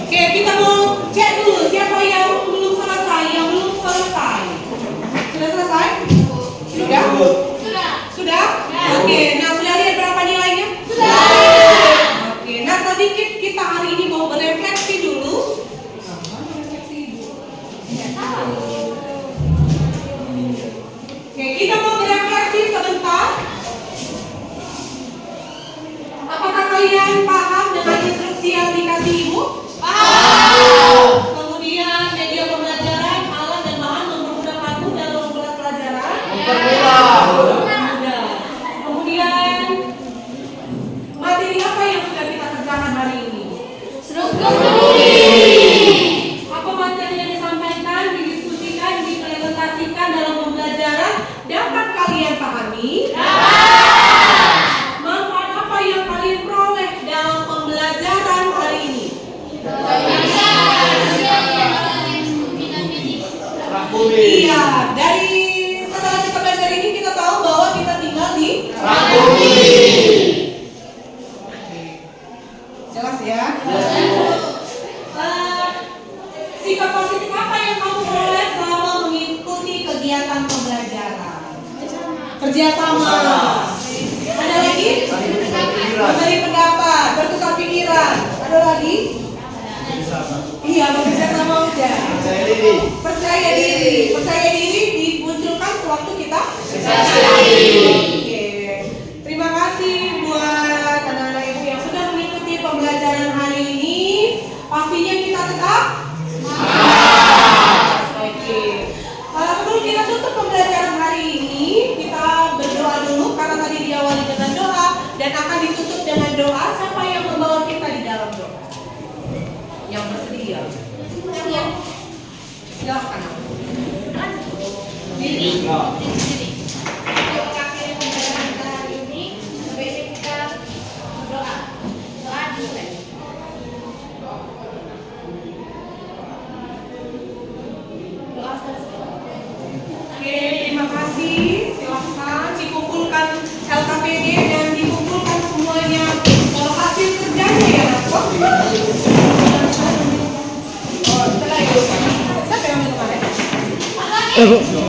Oke, kita mau cek dulu siapa yang belum selesai, yang belum selesai. Sudah selesai? Sudah? Sudah? Oke, nah sudah lihat berapa nilainya? Sudah. Oke, nah sedikit kita hari ini mau berefleksi dulu. Iya, dari setelah kita belajar ini kita tahu bahwa kita tinggal di jelas ya? Sikap positif apa yang kamu peroleh selama mengikuti kegiatan pembelajaran? Kerjasama. Ada lagi? Memberi pendapat, bertukar pikiran. Ada lagi? Iya, bekerja sama udah. Percaya diri. Percaya diri dimunculkan sewaktu kita. Oke. Terima kasih buat anak-anak ibu yang sudah mengikuti pembelajaran hari ini. Pastinya kita tetap oke. Sebelum kita tutup pembelajaran hari ini, kita berdoa dulu karena tadi diawali dengan doa dan akan ditutup dengan doa. Siapa yang membawa kita di dalam doa? Yang bersedia. Silakan. Diri. Untuk akhir pembelajaran kita hari ini, sebaiknya kita berdoa. Doa dimulai. Doa selesai. Oke, terima kasih. Silakan dikumpulkan LKPD dan dikumpulkan semuanya hasil kerjanya ya, Nak. Oh, setelah itu. Siapa yang minum kemarin?